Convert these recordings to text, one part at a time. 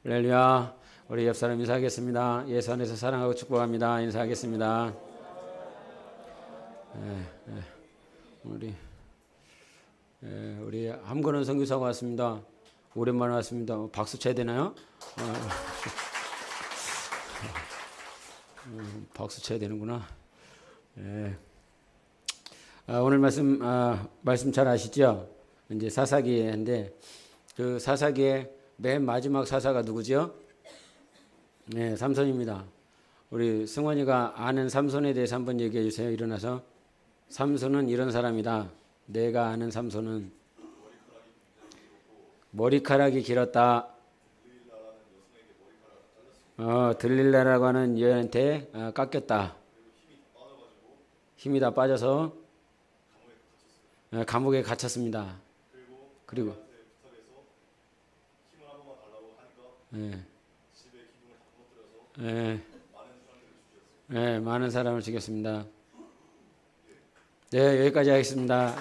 할렐루야. 우리 옆 사람 인사하겠습니다. 예수 안에서 사랑하고 축복합니다. 인사하겠습니다. 우리 함건원 선교사가 왔습니다. 오랜만에 왔습니다. 박수 쳐야 되나요? 박수 쳐야 되는구나. 오늘 말씀 잘 아시죠? 이제 사사기인데 그 사사기의 맨 마지막 사사가 누구죠? 네, 삼손입니다. 우리 승원이가 아는 삼손에 대해서 한번 얘기해 주세요. 일어나서. 삼손은 이런 사람이다. 내가 아는 삼손은 머리카락이 길었다. 들릴라라고 하는 여인한테 깎였다. 힘이 다 빠져서 감옥에 gat혔습니다. 그리고 많은 사람을 죽였습니다. 네, 여기까지 하겠습니다.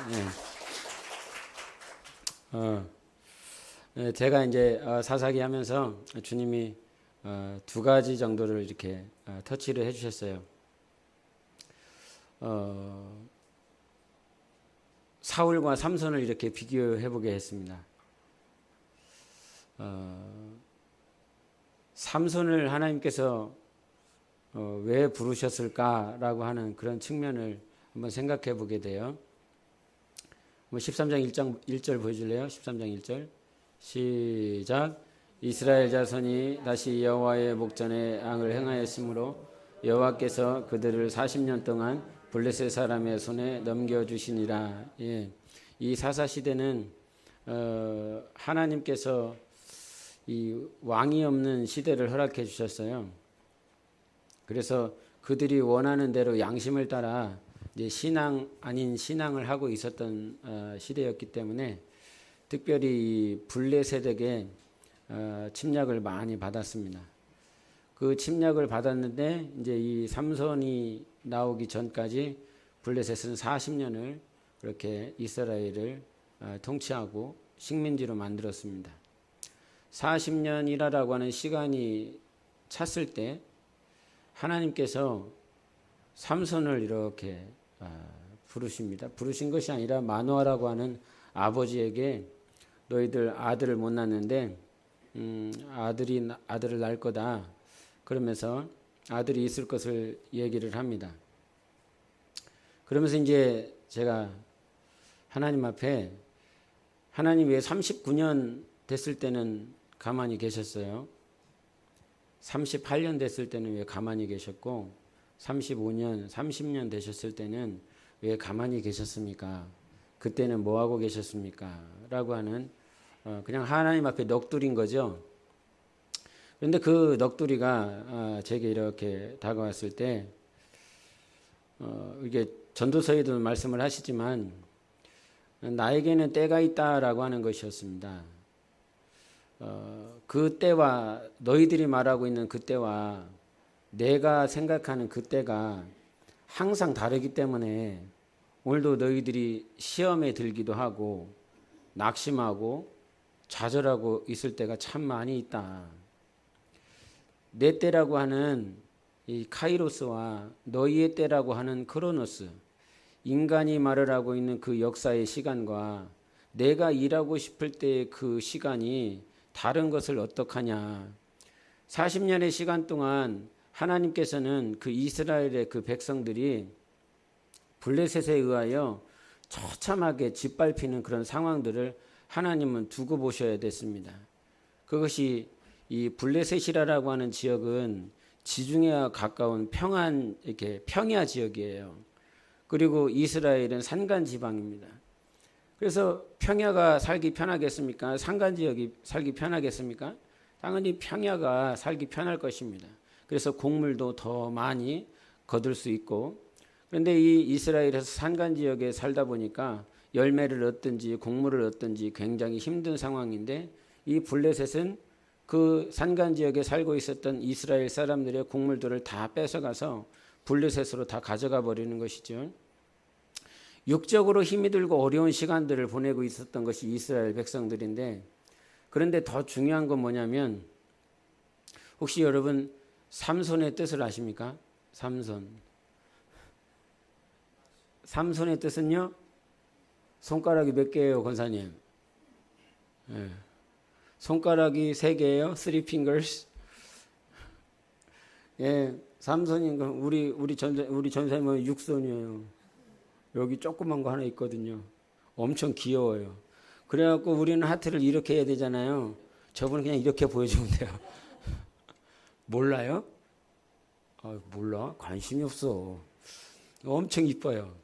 제가 이제 사사기 하면서 주님이 두 가지 정도를 이렇게 터치를 해주셨어요. 사울과 삼손을 이렇게 비교해 보게 했습니다. 삼손을 하나님께서 왜 부르셨을까라고 하는 그런 측면을 한번 생각해 보게 돼요. 13장 1절 보여줄래요? 13장 1절 시작. 이스라엘 자손이 다시 여호와의 목전에 악을 행하였으므로 여호와께서 그들을 40년 동안 블레셋 사람의 손에 넘겨주시니라. 이 사사 시대는 하나님께서 이 왕이 없는 시대를 허락해 주셨어요. 그래서 그들이 원하는 대로 양심을 따라 이제 신앙 아닌 신앙을 하고 있었던 시대였기 때문에 특별히 블레셋에게 침략을 많이 받았습니다. 그 침략을 받았는데 이제 이 삼손이 나오기 전까지 블레셋은 40년을 그렇게 이스라엘을 통치하고 식민지로 만들었습니다. 40년이라고 하는 시간이 찼을 때 하나님께서 삼손을 이렇게 부르십니다. 부르신 것이 아니라 마노아라고 하는 아버지에게 너희들 아들을 못 낳는데 아들을 낳을 거다. 그러면서 아들이 있을 것을 얘기를 합니다. 그러면서 이제 제가 하나님 앞에 하나님 왜 39년 됐을 때는 가만히 계셨어요? 38년 됐을 때는 왜 가만히 계셨고 35년, 30년 되셨을 때는 왜 가만히 계셨습니까? 그때는 뭐하고 계셨습니까? 라고 하는 그냥 하나님 앞에 넋두리인 거죠. 그런데 그 넋두리가 제게 이렇게 다가왔을 때 이게 전도서에도 말씀을 하시지만 나에게는 때가 있다라고 하는 것이었습니다. 그 때와 너희들이 말하고 있는 그 때와 내가 생각하는 그 때가 항상 다르기 때문에 오늘도 너희들이 시험에 들기도 하고 낙심하고 좌절하고 있을 때가 참 많이 있다. 내 때라고 하는 이 카이로스와 너희의 때라고 하는 크로노스, 인간이 말을 하고 있는 그 역사의 시간과 내가 일하고 싶을 때의 그 시간이 다른 것을 어떡하냐. 40년의 시간 동안 하나님께서는 그 이스라엘의 그 백성들이 블레셋에 의하여 처참하게 짓밟히는 그런 상황들을 하나님은 두고 보셔야 됐습니다. 그것이 이 블레셋이라고 하는 지역은 지중해와 가까운 이렇게 평야 지역이에요. 그리고 이스라엘은 산간 지방입니다. 그래서 평야가 살기 편하겠습니까? 산간 지역이 살기 편하겠습니까? 당연히 평야가 살기 편할 것입니다. 그래서 곡물도 더 많이 거둘 수 있고, 그런데 이 이스라엘에서 산간 지역에 살다 보니까 열매를 얻든지 곡물을 얻든지 굉장히 힘든 상황인데 이 블레셋은 그 산간 지역에 살고 있었던 이스라엘 사람들의 곡물들을 다 뺏어가서 블레셋으로 다 가져가 버리는 것이죠. 육적으로 힘이 들고 어려운 시간들을 보내고 있었던 것이 이스라엘 백성들인데, 그런데 더 중요한 건 뭐냐면 혹시 여러분 삼손의 뜻을 아십니까? 삼손의 뜻은요? 손가락이 몇 개예요, 권사님? 예. 손가락이 3개예요? 3 fingers? 예, 삼손이 우리 전사님은 6손이에요. 여기 조그만 거 하나 있거든요. 엄청 귀여워요. 그래갖고 우리는 하트를 이렇게 해야 되잖아요. 저분은 그냥 이렇게 보여주면 돼요. 몰라요? 몰라. 관심이 없어. 엄청 이뻐요.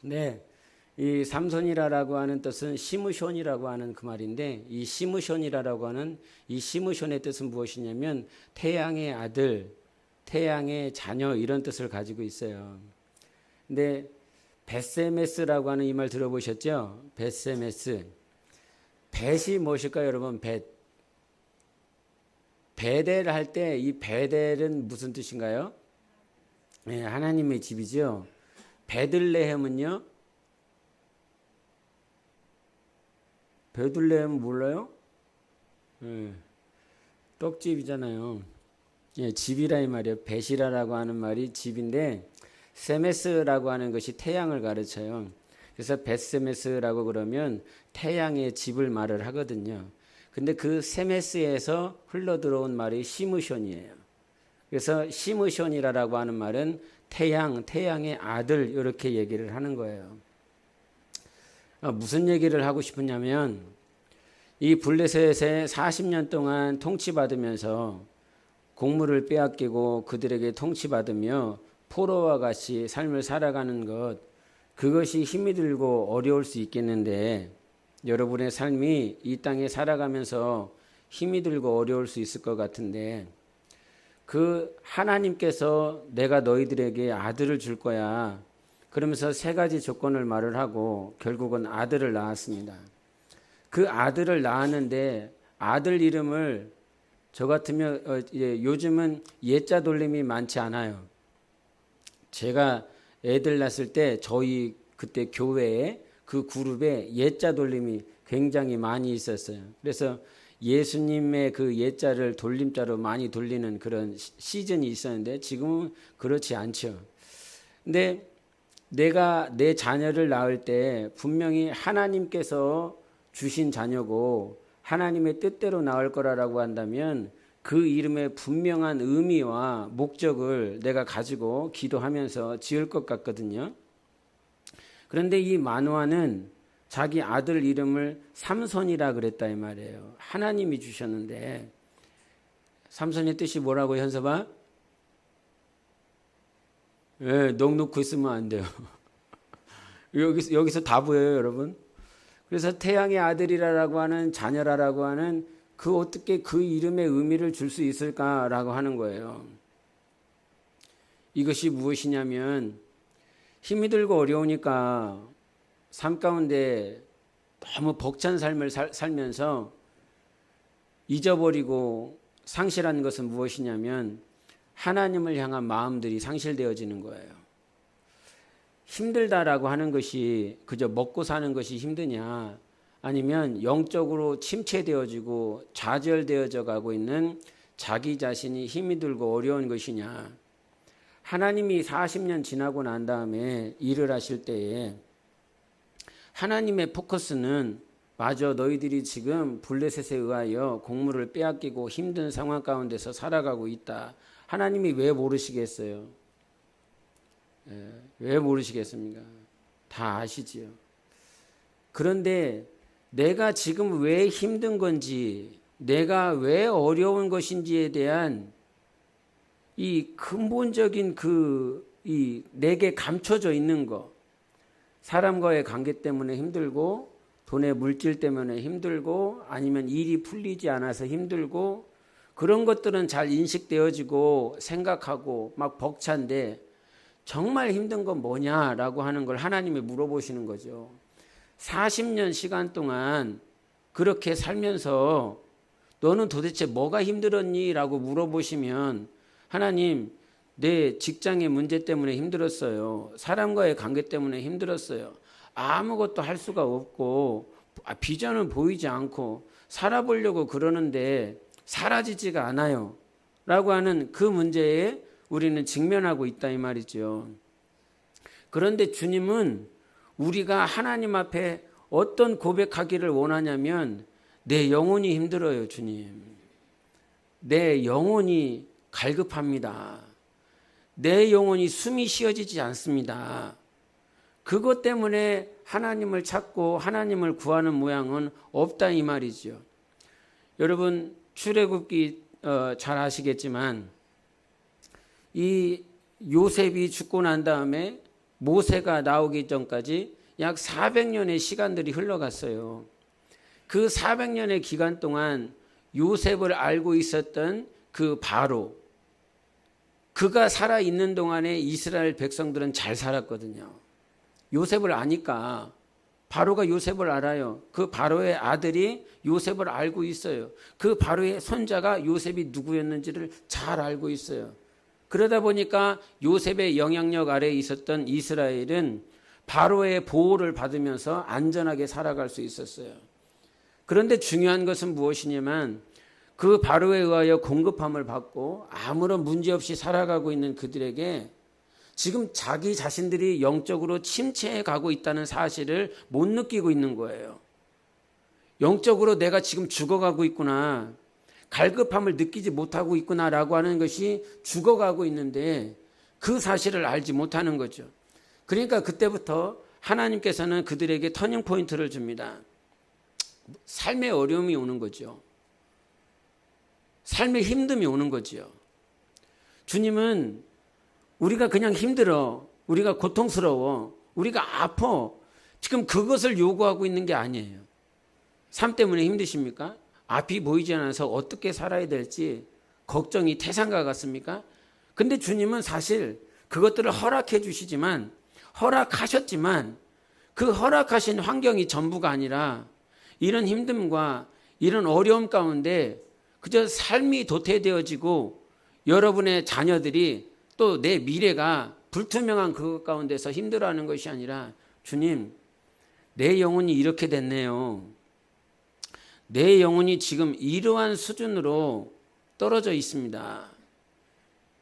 네, 이 삼손이라고 하는 뜻은 시므손이라고 하는 그 말인데, 이 시므손이라고 하는 이 시므손의 뜻은 무엇이냐면 태양의 아들, 태양의 자녀 이런 뜻을 가지고 있어요. 근데 벳세메스라고 하는 이 말 들어보셨죠? 벳세메스. 벳이 무엇일까요, 여러분? 베델 할 때 이 베델은 무슨 뜻인가요? 네, 하나님의 집이죠. 베들레헴은요? 베들레헴 몰라요? 네, 떡집이잖아요. 예, 집이라 이 말이에요. 베시라라고 하는 말이 집인데 세메스라고 하는 것이 태양을 가르쳐요. 그래서 벳세메스라고 그러면 태양의 집을 말을 하거든요. 근데 그 세메스에서 흘러들어온 말이 시므손이에요. 그래서 시므손이라고 하는 말은 태양의 아들 이렇게 얘기를 하는 거예요. 무슨 얘기를 하고 싶으냐면 이 블레셋에 40년 동안 통치받으면서 곡물을 빼앗기고 그들에게 통치받으며 포로와 같이 삶을 살아가는 것, 그것이 힘이 들고 어려울 수 있겠는데 여러분의 삶이 이 땅에 살아가면서 힘이 들고 어려울 수 있을 것 같은데 그 하나님께서 내가 너희들에게 아들을 줄 거야. 그러면서 3가지 조건을 말을 하고 결국은 아들을 낳았습니다. 그 아들을 낳았는데 아들 이름을 저 같으면 요즘은 예자 돌림이 많지 않아요. 제가 애들 낳았을 때 저희 그때 교회에 그 그룹에 예자 돌림이 굉장히 많이 있었어요. 그래서 예수님의 그 예자를 돌림자로 많이 돌리는 그런 시즌이 있었는데 지금은 그렇지 않죠. 근데 내가 내 자녀를 낳을 때 분명히 하나님께서 주신 자녀고 하나님의 뜻대로 낳을 거라고 한다면 그 이름의 분명한 의미와 목적을 내가 가지고 기도하면서 지을 것 같거든요. 그런데 이 마노아는 자기 아들 이름을 삼손이라 그랬다 이 말이에요. 하나님이 주셨는데 삼손의 뜻이 뭐라고 현서봐? 네, 넋 놓고 있으면 안 돼요. 여기서 다 보여요, 여러분. 그래서 태양의 아들이라고 하는 자녀라고 하는 그 어떻게 그 이름의 의미를 줄 수 있을까라고 하는 거예요. 이것이 무엇이냐면 힘이 들고 어려우니까 삶 가운데 너무 벅찬 삶을 살면서 잊어버리고 상실한 것은 무엇이냐면 하나님을 향한 마음들이 상실되어지는 거예요. 힘들다라고 하는 것이 그저 먹고 사는 것이 힘드냐, 아니면 영적으로 침체되어지고 좌절되어져 가고 있는 자기 자신이 힘이 들고 어려운 것이냐. 하나님이 40년 지나고 난 다음에 일을 하실 때에 하나님의 포커스는 맞아, 너희들이 지금 블레셋에 의하여 곡물을 빼앗기고 힘든 상황 가운데서 살아가고 있다. 하나님이 왜 모르시겠어요? 왜 모르시겠습니까? 다 아시지요. 그런데 내가 지금 왜 힘든 건지, 내가 왜 어려운 것인지에 대한 이 근본적인 내게 감춰져 있는 거, 사람과의 관계 때문에 힘들고, 돈의 물질 때문에 힘들고, 아니면 일이 풀리지 않아서 힘들고, 그런 것들은 잘 인식되어지고 생각하고 막 벅찬데 정말 힘든 건 뭐냐라고 하는 걸 하나님이 물어보시는 거죠. 40년 시간 동안 그렇게 살면서 너는 도대체 뭐가 힘들었니? 라고 물어보시면 하나님, 내 직장의 문제 때문에 힘들었어요. 사람과의 관계 때문에 힘들었어요. 아무것도 할 수가 없고 비전은 보이지 않고 살아보려고 그러는데 사라지지가 않아요. 라고 하는 그 문제에 우리는 직면하고 있다 이 말이죠. 그런데 주님은 우리가 하나님 앞에 어떤 고백하기를 원하냐면 내 영혼이 힘들어요, 주님. 내 영혼이 갈급합니다. 내 영혼이 숨이 쉬어지지 않습니다. 그것 때문에 하나님을 찾고 하나님을 구하는 모양은 없다 이 말이죠. 여러분 출애굽기 잘 아시겠지만 이 요셉이 죽고 난 다음에 모세가 나오기 전까지 약 400년의 시간들이 흘러갔어요. 그 400년의 기간 동안 요셉을 알고 있었던 그 바로, 그가 살아있는 동안에 이스라엘 백성들은 잘 살았거든요. 요셉을 아니까, 바로가 요셉을 알아요. 그 바로의 아들이 요셉을 알고 있어요. 그 바로의 손자가 요셉이 누구였는지를 잘 알고 있어요. 그러다 보니까 요셉의 영향력 아래에 있었던 이스라엘은 바로의 보호를 받으면서 안전하게 살아갈 수 있었어요. 그런데 중요한 것은 무엇이냐면 그 바로에 의하여 공급함을 받고 아무런 문제 없이 살아가고 있는 그들에게 지금 자기 자신들이 영적으로 침체해 가고 있다는 사실을 못 느끼고 있는 거예요. 영적으로 내가 지금 죽어가고 있구나, 갈급함을 느끼지 못하고 있구나라고 하는 것이 죽어가고 있는데 그 사실을 알지 못하는 거죠. 그러니까 그때부터 하나님께서는 그들에게 터닝 포인트를 줍니다. 삶의 어려움이 오는 거죠. 삶의 힘듦이 오는 거죠. 주님은 우리가 그냥 힘들어, 우리가 고통스러워, 우리가 아파, 지금 그것을 요구하고 있는 게 아니에요. 삶 때문에 힘드십니까? 앞이 보이지 않아서 어떻게 살아야 될지 걱정이 태산과 같습니까? 근데 주님은 사실 그것들을 허락해 주시지만, 허락하셨지만 그 허락하신 환경이 전부가 아니라 이런 힘듦과 이런 어려움 가운데 그저 삶이 도태되어지고 여러분의 자녀들이 또 내 미래가 불투명한 그것 가운데서 힘들어하는 것이 아니라, 주님, 내 영혼이 이렇게 됐네요. 내 영혼이 지금 이러한 수준으로 떨어져 있습니다.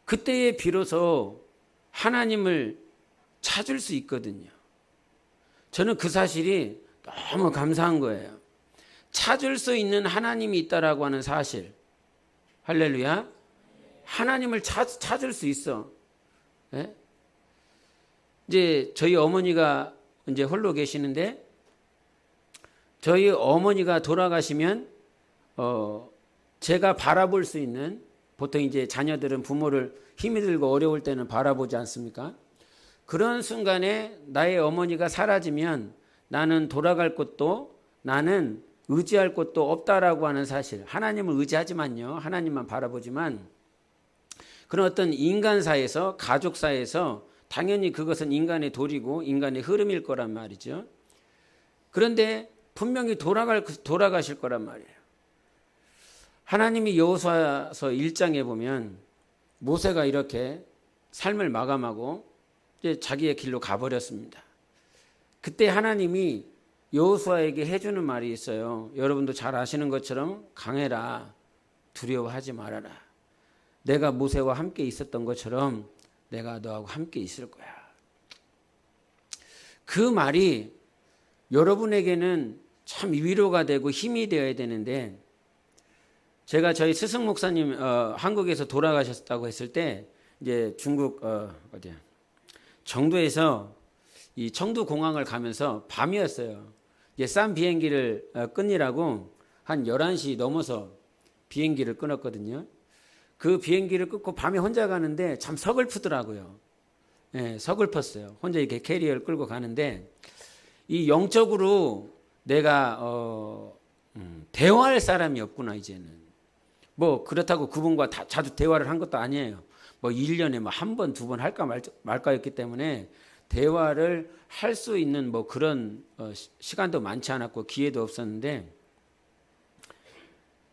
그때에 비로소 하나님을 찾을 수 있거든요. 저는 그 사실이 너무 감사한 거예요. 찾을 수 있는 하나님이 있다라고 하는 사실. 할렐루야. 하나님을 찾을 수 있어. 네? 이제 저희 어머니가 이제 홀로 계시는데, 저희 어머니가 돌아가시면 제가 바라볼 수 있는, 보통 이제 자녀들은 부모를 힘이 들고 어려울 때는 바라보지 않습니까? 그런 순간에 나의 어머니가 사라지면 나는 돌아갈 곳도, 나는 의지할 곳도 없다라고 하는 사실. 하나님을 의지하지만요, 하나님만 바라보지만, 그런 어떤 인간사에서, 가족사에서 당연히 그것은 인간의 도리고 인간의 흐름일 거란 말이죠. 그런데 분명히 돌아가실 거란 말이에요. 하나님이 여호수아서 1장에 보면 모세가 이렇게 삶을 마감하고 이제 자기의 길로 가버렸습니다. 그때 하나님이 여호수아에게 해주는 말이 있어요. 여러분도 잘 아시는 것처럼 강해라, 두려워하지 말아라. 내가 모세와 함께 있었던 것처럼 내가 너하고 함께 있을 거야. 그 말이 여러분에게는 참 위로가 되고 힘이 되어야 되는데, 제가 저희 스승 목사님 한국에서 돌아가셨다고 했을 때 이제 중국 어디야 정도에서 이 청두 공항을 가면서 밤이었어요. 이제 싼 비행기를 끊으라고 한 11시 넘어서 비행기를 끊었거든요. 그 비행기를 끊고 밤에 혼자 가는데 참 서글프더라고요. 네, 서글펐어요. 혼자 이렇게 캐리어를 끌고 가는데 이 영적으로 내가 대화할 사람이 없구나 이제는. 뭐 그렇다고 그분과 자주 대화를 한 것도 아니에요. 뭐 1년에 뭐 한 번, 두 번 할까 말까였기 때문에 대화를 할 수 있는 뭐 그런 시간도 많지 않았고 기회도 없었는데,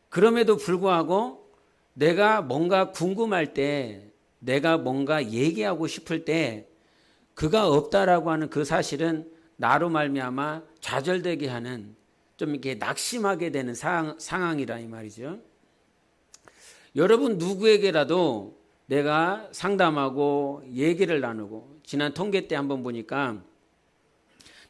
그럼에도 불구하고 내가 뭔가 궁금할 때, 내가 뭔가 얘기하고 싶을 때 그가 없다라고 하는 그 사실은 나로 말미암아 좌절되게 하는, 좀 이렇게 낙심하게 되는 상황이라 이 말이죠. 여러분 누구에게라도 내가 상담하고 얘기를 나누고, 지난 통계 때 한번 보니까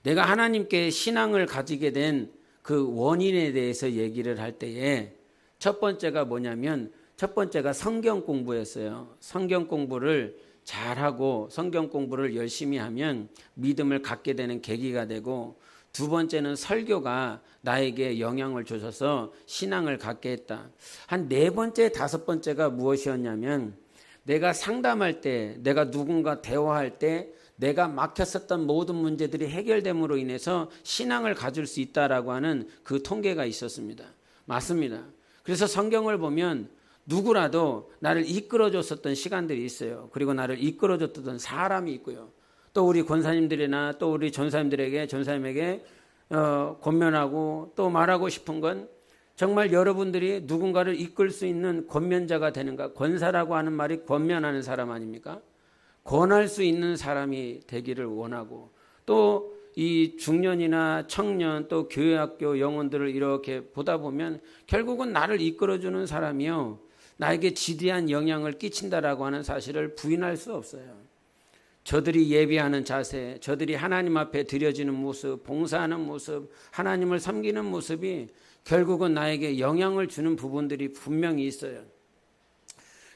내가 하나님께 신앙을 가지게 된 그 원인에 대해서 얘기를 할 때에 첫 번째가 뭐냐면, 첫 번째가 성경 공부였어요. 성경 공부를 잘하고 성경 공부를 열심히 하면 믿음을 갖게 되는 계기가 되고, 두 번째는 설교가 나에게 영향을 주셔서 신앙을 갖게 했다. 한 네 번째, 다섯 번째가 무엇이었냐면, 내가 상담할 때, 내가 누군가 대화할 때 내가 막혔었던 모든 문제들이 해결됨으로 인해서 신앙을 가질 수 있다라고 하는 그 통계가 있었습니다. 맞습니다. 그래서 성경을 보면 누구라도 나를 이끌어줬었던 시간들이 있어요. 그리고 나를 이끌어줬던 사람이 있고요. 또 우리 권사님들이나 또 우리 전사님에게 권면하고 또 말하고 싶은 건, 정말 여러분들이 누군가를 이끌 수 있는 권면자가 되는가. 권사라고 하는 말이 권면하는 사람 아닙니까? 권할 수 있는 사람이 되기를 원하고, 또 이 중년이나 청년 또 교회학교 영혼들을 이렇게 보다 보면 결국은 나를 이끌어주는 사람이요, 나에게 지대한 영향을 끼친다라고 하는 사실을 부인할 수 없어요. 저들이 예배하는 자세, 저들이 하나님 앞에 드려지는 모습, 봉사하는 모습, 하나님을 섬기는 모습이 결국은 나에게 영향을 주는 부분들이 분명히 있어요.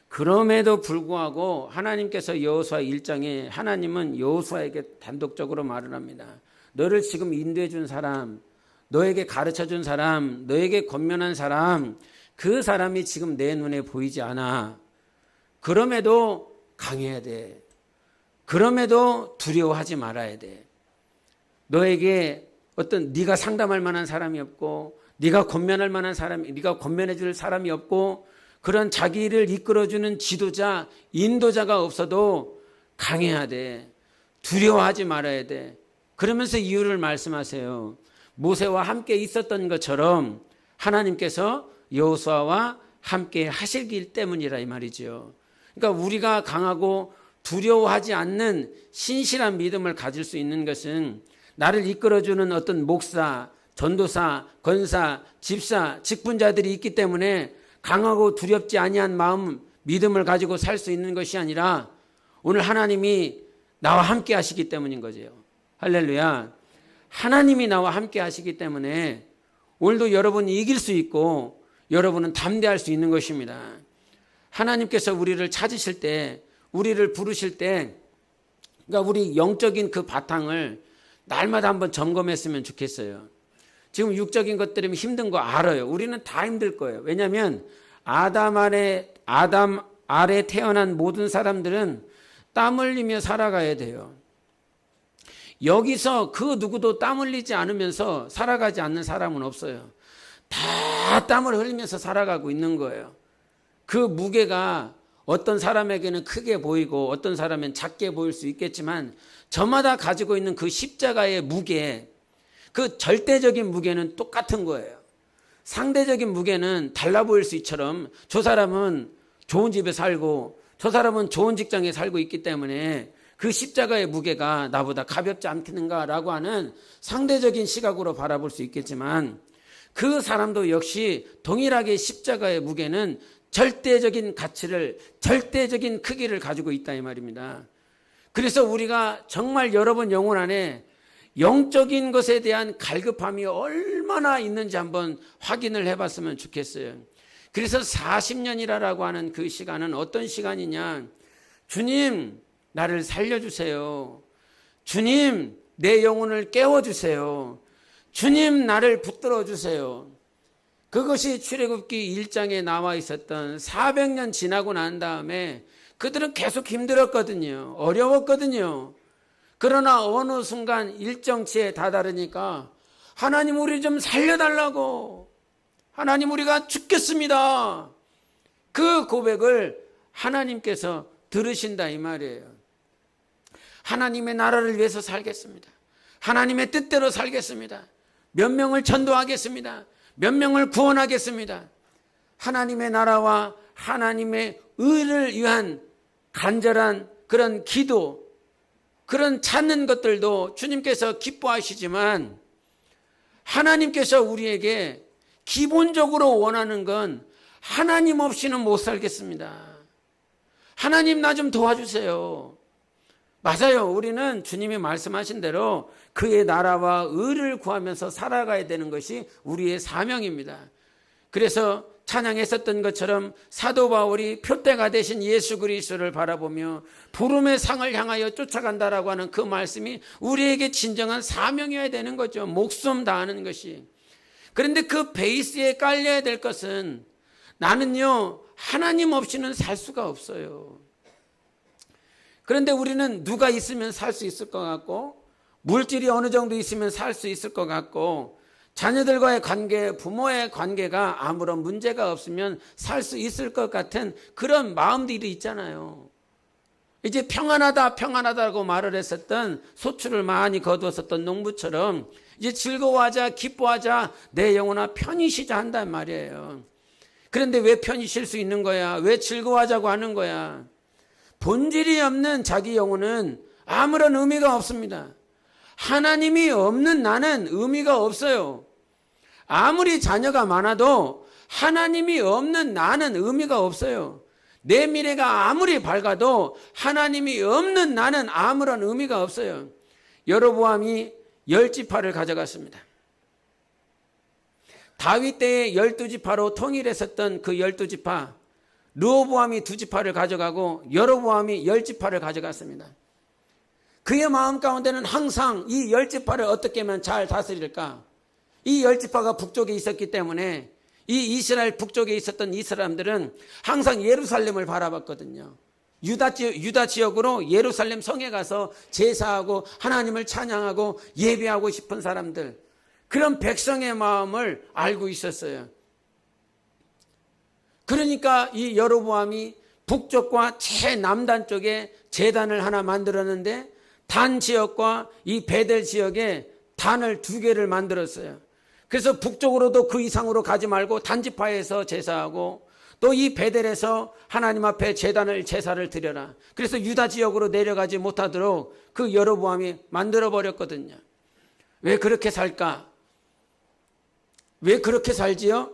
그럼에도 불구하고 하나님께서 여호수아 1장에 하나님은 여호수아에게 단독적으로 말을 합니다. 너를 지금 인도해 준 사람, 너에게 가르쳐 준 사람, 너에게 권면한 사람, 그 사람이 지금 내 눈에 보이지 않아. 그럼에도 강해야 돼. 그럼에도 두려워하지 말아야 돼. 너에게 어떤 네가 상담할 만한 사람이 없고, 네가 권면할 만한 사람이, 네가 권면해 줄 사람이 없고, 그런 자기를 이끌어주는 지도자, 인도자가 없어도 강해야 돼. 두려워하지 말아야 돼. 그러면서 이유를 말씀하세요. 모세와 함께 있었던 것처럼 하나님께서 여호수아와 함께 하시기 때문이라 이 말이죠. 그러니까 우리가 강하고 두려워하지 않는 신실한 믿음을 가질 수 있는 것은, 나를 이끌어주는 어떤 목사, 전도사, 권사, 집사, 직분자들이 있기 때문에 강하고 두렵지 아니한 마음, 믿음을 가지고 살 수 있는 것이 아니라 오늘 하나님이 나와 함께 하시기 때문인 거죠. 할렐루야. 하나님이 나와 함께 하시기 때문에 오늘도 여러분이 이길 수 있고 여러분은 담대할 수 있는 것입니다. 하나님께서 우리를 찾으실 때, 우리를 부르실 때, 그러니까 우리 영적인 그 바탕을 날마다 한번 점검했으면 좋겠어요. 지금 육적인 것들이면 힘든 거 알아요. 우리는 다 힘들 거예요. 왜냐하면 아담 아래 태어난 모든 사람들은 땀 흘리며 살아가야 돼요. 여기서 그 누구도 땀 흘리지 않으면서 살아가지 않는 사람은 없어요. 다 땀을 흘리면서 살아가고 있는 거예요. 그 무게가 어떤 사람에게는 크게 보이고 어떤 사람은 작게 보일 수 있겠지만, 저마다 가지고 있는 그 십자가의 무게, 그 절대적인 무게는 똑같은 거예요. 상대적인 무게는 달라 보일 수 있처럼, 저 사람은 좋은 집에 살고 저 사람은 좋은 직장에 살고 있기 때문에 그 십자가의 무게가 나보다 가볍지 않겠는가라고 하는 상대적인 시각으로 바라볼 수 있겠지만, 그 사람도 역시 동일하게 십자가의 무게는 절대적인 가치를, 절대적인 크기를 가지고 있다 이 말입니다. 그래서 우리가 정말 여러분 영혼 안에 영적인 것에 대한 갈급함이 얼마나 있는지 한번 확인을 해봤으면 좋겠어요. 그래서 40년이라고 하는 그 시간은 어떤 시간이냐? 주님, 나를 살려주세요. 주님, 내 영혼을 깨워주세요. 주님, 나를 붙들어 주세요. 그것이 출애굽기 1장에 나와 있었던 400년 지나고 난 다음에 그들은 계속 힘들었거든요. 어려웠거든요. 그러나 어느 순간 일정치에 다다르니까, 하나님 우리 좀 살려달라고, 하나님 우리가 죽겠습니다, 그 고백을 하나님께서 들으신다 이 말이에요. 하나님의 나라를 위해서 살겠습니다. 하나님의 뜻대로 살겠습니다. 몇 명을 전도하겠습니다. 몇 명을 구원하겠습니다. 하나님의 나라와 하나님의 의를 위한 간절한 그런 기도, 그런 찾는 것들도 주님께서 기뻐하시지만, 하나님께서 우리에게 기본적으로 원하는 건 하나님 없이는 못 살겠습니다. 하나님 나 좀 도와주세요. 맞아요. 우리는 주님이 말씀하신 대로 그의 나라와 의를 구하면서 살아가야 되는 것이 우리의 사명입니다. 그래서 찬양했었던 것처럼 사도 바울이 표대가 되신 예수 그리스도를 바라보며 부름의 상을 향하여 쫓아간다라고 하는 그 말씀이 우리에게 진정한 사명이어야 되는 거죠. 목숨 다하는 것이. 그런데 그 베이스에 깔려야 될 것은 나는요 하나님 없이는 살 수가 없어요. 그런데 우리는 누가 있으면 살 수 있을 것 같고 물질이 어느 정도 있으면 살 수 있을 것 같고 자녀들과의 관계, 부모의 관계가 아무런 문제가 없으면 살 수 있을 것 같은 그런 마음들이 있잖아요. 이제 평안하다고 말을 했었던 소출을 많이 거두었었던 농부처럼 이제 즐거워하자, 기뻐하자, 내 영혼아 편히 쉬자 한단 말이에요. 그런데 왜 편히 쉴 수 있는 거야? 왜 즐거워하자고 하는 거야? 본질이 없는 자기 영혼은 아무런 의미가 없습니다. 하나님이 없는 나는 의미가 없어요. 아무리 자녀가 많아도 하나님이 없는 나는 의미가 없어요. 내 미래가 아무리 밝아도 하나님이 없는 나는 아무런 의미가 없어요. 여로보암이 10지파를 가져갔습니다. 다윗 때에 12지파로 통일했었던 그 12지파, 르호보암이 2지파를 가져가고 여로보암이 10지파를 가져갔습니다. 그의 마음 가운데는 항상 이 10지파를 어떻게 하면 잘 다스릴까? 이 10지파가 북쪽에 있었기 때문에 이 이스라엘 북쪽에 있었던 이 사람들은 항상 예루살렘을 바라봤거든요. 유다 지역으로 예루살렘 성에 가서 제사하고 하나님을 찬양하고 예배하고 싶은 사람들, 그런 백성의 마음을 알고 있었어요. 그러니까 이 여로보암이 북쪽과 최남단 쪽에 제단을 하나 만들었는데 단 지역과 이 베델 지역에 단을 2개를 만들었어요. 그래서 북쪽으로도 그 이상으로 가지 말고 단지파에서 제사하고 또 이 베델에서 하나님 앞에 제사를 드려라. 그래서 유다 지역으로 내려가지 못하도록 그 여로보암이 만들어버렸거든요. 왜 그렇게 살까? 왜 그렇게 살지요?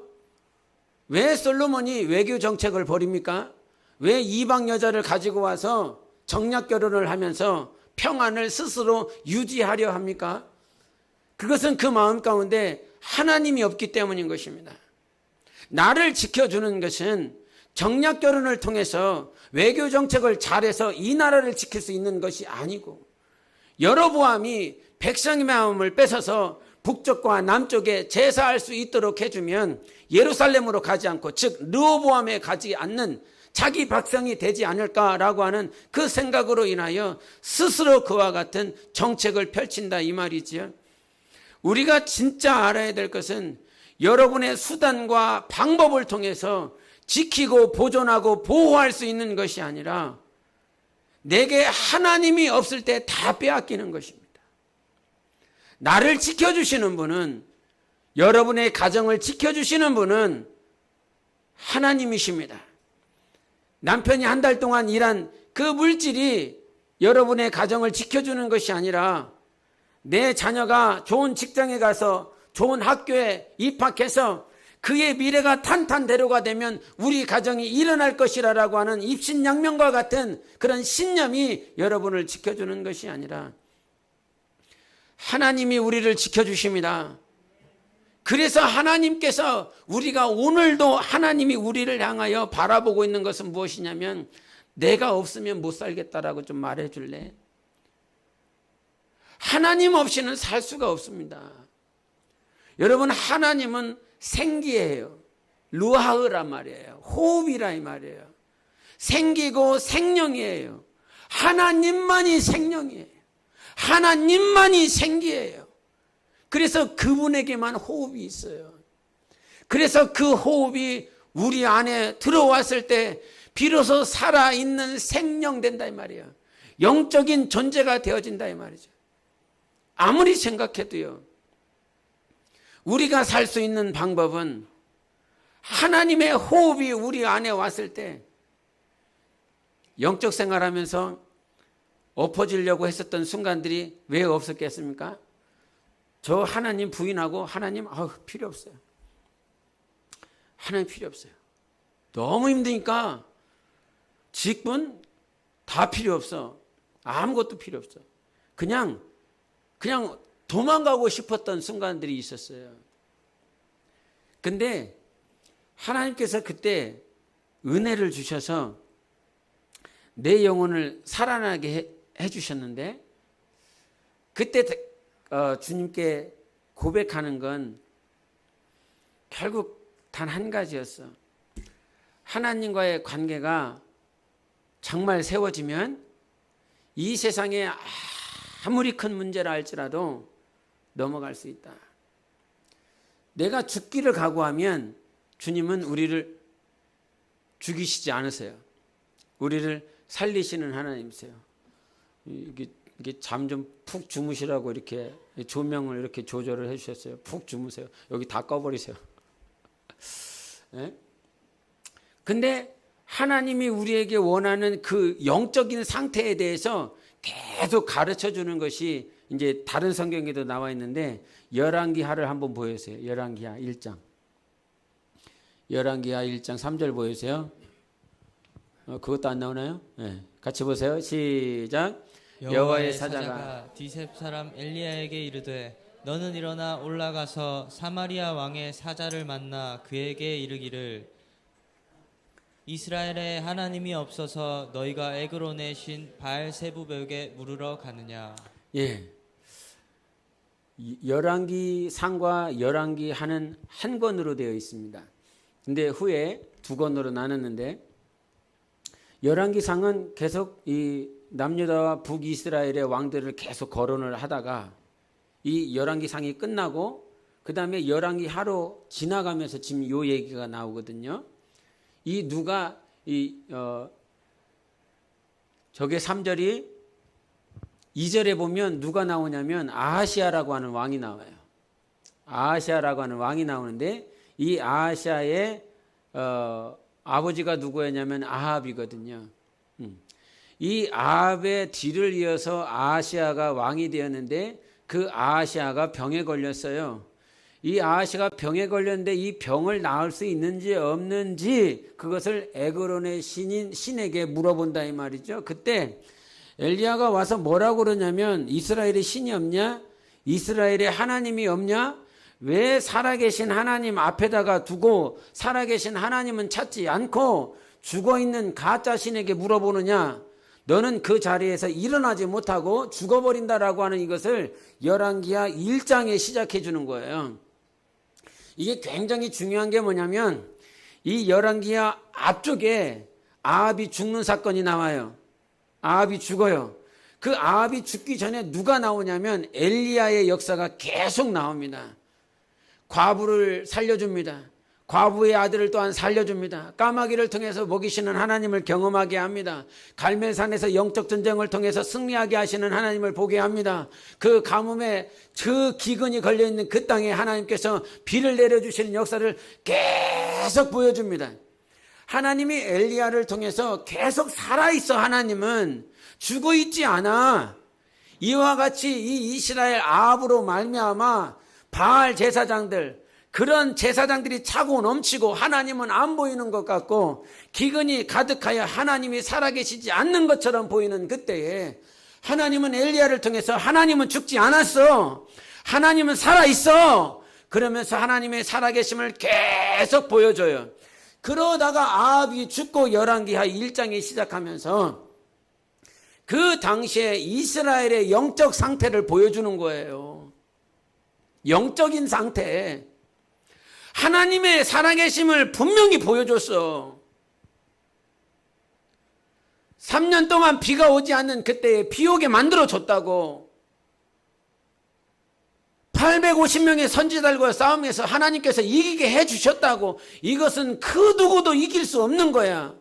왜 솔로몬이 외교 정책을 벌입니까? 왜 이방 여자를 가지고 와서 정략 결혼을 하면서 평안을 스스로 유지하려 합니까? 그것은 그 마음 가운데 하나님이 없기 때문인 것입니다. 나를 지켜주는 것은 정략 결혼을 통해서 외교 정책을 잘해서 이 나라를 지킬 수 있는 것이 아니고 여로보암이 백성의 마음을 뺏어서 북쪽과 남쪽에 제사할 수 있도록 해주면 예루살렘으로 가지 않고 즉 르호보암에 가지 않는 자기 백성이 되지 않을까라고 하는 그 생각으로 인하여 스스로 그와 같은 정책을 펼친다 이 말이지요. 우리가 진짜 알아야 될 것은 여러분의 수단과 방법을 통해서 지키고 보존하고 보호할 수 있는 것이 아니라 내게 하나님이 없을 때 다 빼앗기는 것입니다. 나를 지켜주시는 분은, 여러분의 가정을 지켜주시는 분은 하나님이십니다. 남편이 한 달 동안 일한 그 물질이 여러분의 가정을 지켜주는 것이 아니라 내 자녀가 좋은 직장에 가서 좋은 학교에 입학해서 그의 미래가 탄탄대로가 되면 우리 가정이 일어날 것이라고 하는 입신양명과 같은 그런 신념이 여러분을 지켜주는 것이 아니라 하나님이 우리를 지켜주십니다. 그래서 하나님께서 우리가 오늘도 하나님이 우리를 향하여 바라보고 있는 것은 무엇이냐면 내가 없으면 못 살겠다라고 좀 말해줄래? 하나님 없이는 살 수가 없습니다. 여러분, 하나님은 생기예요. 루하흐란 말이에요. 호흡이라 이 말이에요. 생기고 생명이에요. 하나님만이 생명이에요. 하나님만이 생기예요. 그래서 그분에게만 호흡이 있어요. 그래서 그 호흡이 우리 안에 들어왔을 때 비로소 살아있는 생명 된다 이 말이에요. 영적인 존재가 되어진다 이 말이죠. 아무리 생각해도요, 우리가 살 수 있는 방법은 하나님의 호흡이 우리 안에 왔을 때 영적 생활하면서 엎어지려고 했었던 순간들이 왜 없었겠습니까? 저 하나님 부인하고 하나님 필요 없어요. 하나님 필요 없어요. 너무 힘드니까 직분 다 필요 없어. 아무것도 필요 없어. 그냥 도망가고 싶었던 순간들이 있었어요. 근데 하나님께서 그때 은혜를 주셔서 내 영혼을 살아나게 해주셨는데, 그때 주님께 고백하는 건 결국 단 한 가지였어. 하나님과의 관계가 정말 세워지면 이 세상에 아무리 큰 문제라 할지라도 넘어갈 수 있다. 내가 죽기를 각오하면 주님은 우리를 죽이시지 않으세요. 우리를 살리시는 하나님이세요. 이게 잠 좀 푹 주무시라고 이렇게 조명을 이렇게 조절을 해주셨어요. 푹 주무세요. 여기 다 꺼버리세요. 네? 근데 하나님이 우리에게 원하는 그 영적인 상태에 대해서 계속 가르쳐 주는 것이 이제 다른 성경에도 나와 있는데, 열왕기하를 한번 보여주세요. 열왕기하 1장. 열왕기하 1장 3절 보여주세요. 그것도 안 나오나요? 네. 같이 보세요. 시작. 여호와의 사자가 디셉 사람 엘리야에게 이르되 너는 일어나 올라가서 사마리아 왕의 사자를 만나 그에게 이르기를 이스라엘에 하나님이 없어서 너희가 에그론의 신 바알세부백에 물으러 가느냐. 예. 열왕기상과 열왕기하는 한 권으로 되어 있습니다. 근데 후에 두 권으로 나눴는데, 열왕기상은 계속 이 남유다와 북이스라엘의 왕들을 계속 거론을 하다가 이 열왕기상이 끝나고 그 다음에 열왕기하로 지나가면서 지금 요 얘기가 나오거든요. 이 누가 저게 3절이 2절에 보면 누가 나오냐면 아하시아라고 하는 왕이 나와요. 아하시아라고 하는 왕이 나오는데, 이 아하시아의 아버지가 누구였냐면 아합이거든요. 이 아합의 뒤를 이어서 아하시아가 왕이 되었는데, 그 아하시아가 병에 걸렸어요. 이 아하시아가 병에 걸렸는데 이 병을 나을 수 있는지 없는지 그것을 에그론의 신에게 물어본다 이 말이죠. 그때 엘리야가 와서 뭐라고 그러냐면, 이스라엘에 신이 없냐? 이스라엘에 하나님이 없냐? 왜 살아계신 하나님 앞에다가 두고 살아계신 하나님은 찾지 않고 죽어있는 가짜 신에게 물어보느냐? 너는 그 자리에서 일어나지 못하고 죽어버린다라고 하는 이것을 열왕기하 1장에 시작해 주는 거예요. 이게 굉장히 중요한 게 뭐냐면, 이 열왕기하 앞쪽에 아합이 죽는 사건이 나와요. 아합이 죽어요. 그 아합이 죽기 전에 누가 나오냐면 엘리야의 역사가 계속 나옵니다. 과부를 살려줍니다. 과부의 아들을 또한 살려줍니다. 까마귀를 통해서 먹이시는 하나님을 경험하게 합니다. 갈멜산에서 영적 전쟁을 통해서 승리하게 하시는 하나님을 보게 합니다. 그 가뭄에 그 기근이 걸려있는 그 땅에 하나님께서 비를 내려주시는 역사를 계속 보여줍니다. 하나님이 엘리야를 통해서 계속 살아있어. 하나님은 죽어있지 않아. 이와 같이 이 이스라엘 아합으로 말미암아 바알 제사장들, 그런 제사장들이 차고 넘치고 하나님은 안 보이는 것 같고 기근이 가득하여 하나님이 살아계시지 않는 것처럼 보이는 그때에, 하나님은 엘리야를 통해서 하나님은 죽지 않았어, 하나님은 살아있어, 그러면서 하나님의 살아계심을 계속 보여줘요. 그러다가 아합이 죽고 열왕기하 1장이 시작하면서 그 당시에 이스라엘의 영적 상태를 보여주는 거예요. 영적인 상태, 하나님의 살아계심을 분명히 보여줬어. 3년 동안 비가 오지 않는 그때에 비 오게 만들어줬다고. 850명의 선지자들과 싸움에서 하나님께서 이기게 해주셨다고. 이것은 그 누구도 이길 수 없는 거야.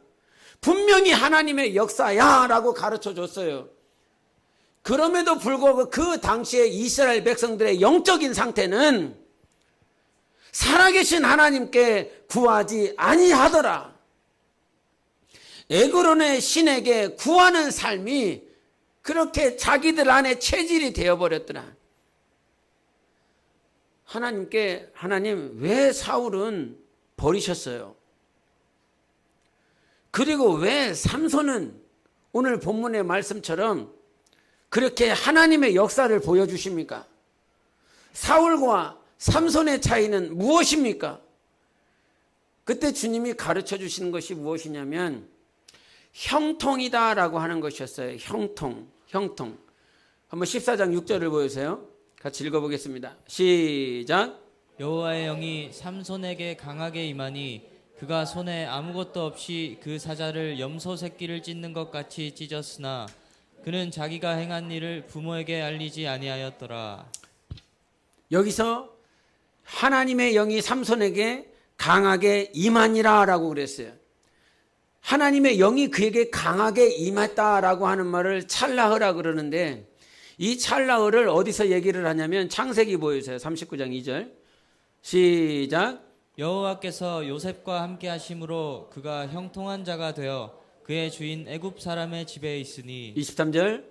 분명히 하나님의 역사야 라고 가르쳐줬어요. 그럼에도 불구하고 그 당시에 이스라엘 백성들의 영적인 상태는 살아계신 하나님께 구하지 아니하더라. 에그론의 신에게 구하는 삶이 그렇게 자기들 안에 체질이 되어버렸더라. 하나님 왜 사울은 버리셨어요? 그리고 왜 삼손은 오늘 본문의 말씀처럼 그렇게 하나님의 역사를 보여주십니까? 사울과 삼손의 차이는 무엇입니까? 그때 주님이 가르쳐 주시는 것이 무엇이냐면 형통이다라고 하는 것이었어요. 형통. 한번 14장 6절을 보여주세요. 같이 읽어보겠습니다. 시작. 여호와의 영이 삼손에게 강하게 임하니 그가 손에 아무것도 없이 그 사자를 염소 새끼를 찢는 것 같이 찢었으나 그는 자기가 행한 일을 부모에게 알리지 아니하였더라. 여기서 하나님의 영이 삼손에게 강하게 임하니라라고 그랬어요. 하나님의 영이 그에게 강하게 임했다라고 하는 말을 찰라흐라 그러는데 이 찰라흐를 어디서 얘기를 하냐면 창세기 보여주세요. 39장 2절 시작. 여호와께서 요셉과 함께 하심으로 그가 형통한 자가 되어 그의 주인 애굽 사람의 집에 있으니 23절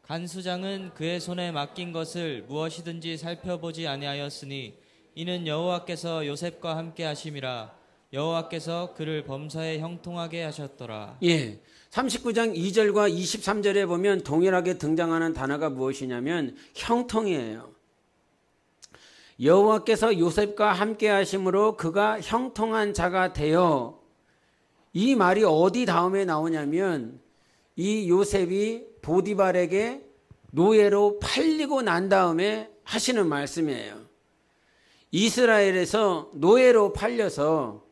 간수장은 그의 손에 맡긴 것을 무엇이든지 살펴보지 아니하였으니 이는 여호와께서 요셉과 함께 하심이라. 여호와께서 그를 범사에 형통하게 하셨더라. 예, 39장 2절과 23절에 보면 동일하게 등장하는 단어가 무엇이냐면 형통이에요. 여호와께서 요셉과 함께 하심으로 그가 형통한 자가 되어, 이 말이 어디 다음에 나오냐면 이 요셉이 보디발에게 노예로 팔리고 난 다음에 하시는 말씀이에요. 이스라엘에서 노예로 팔려서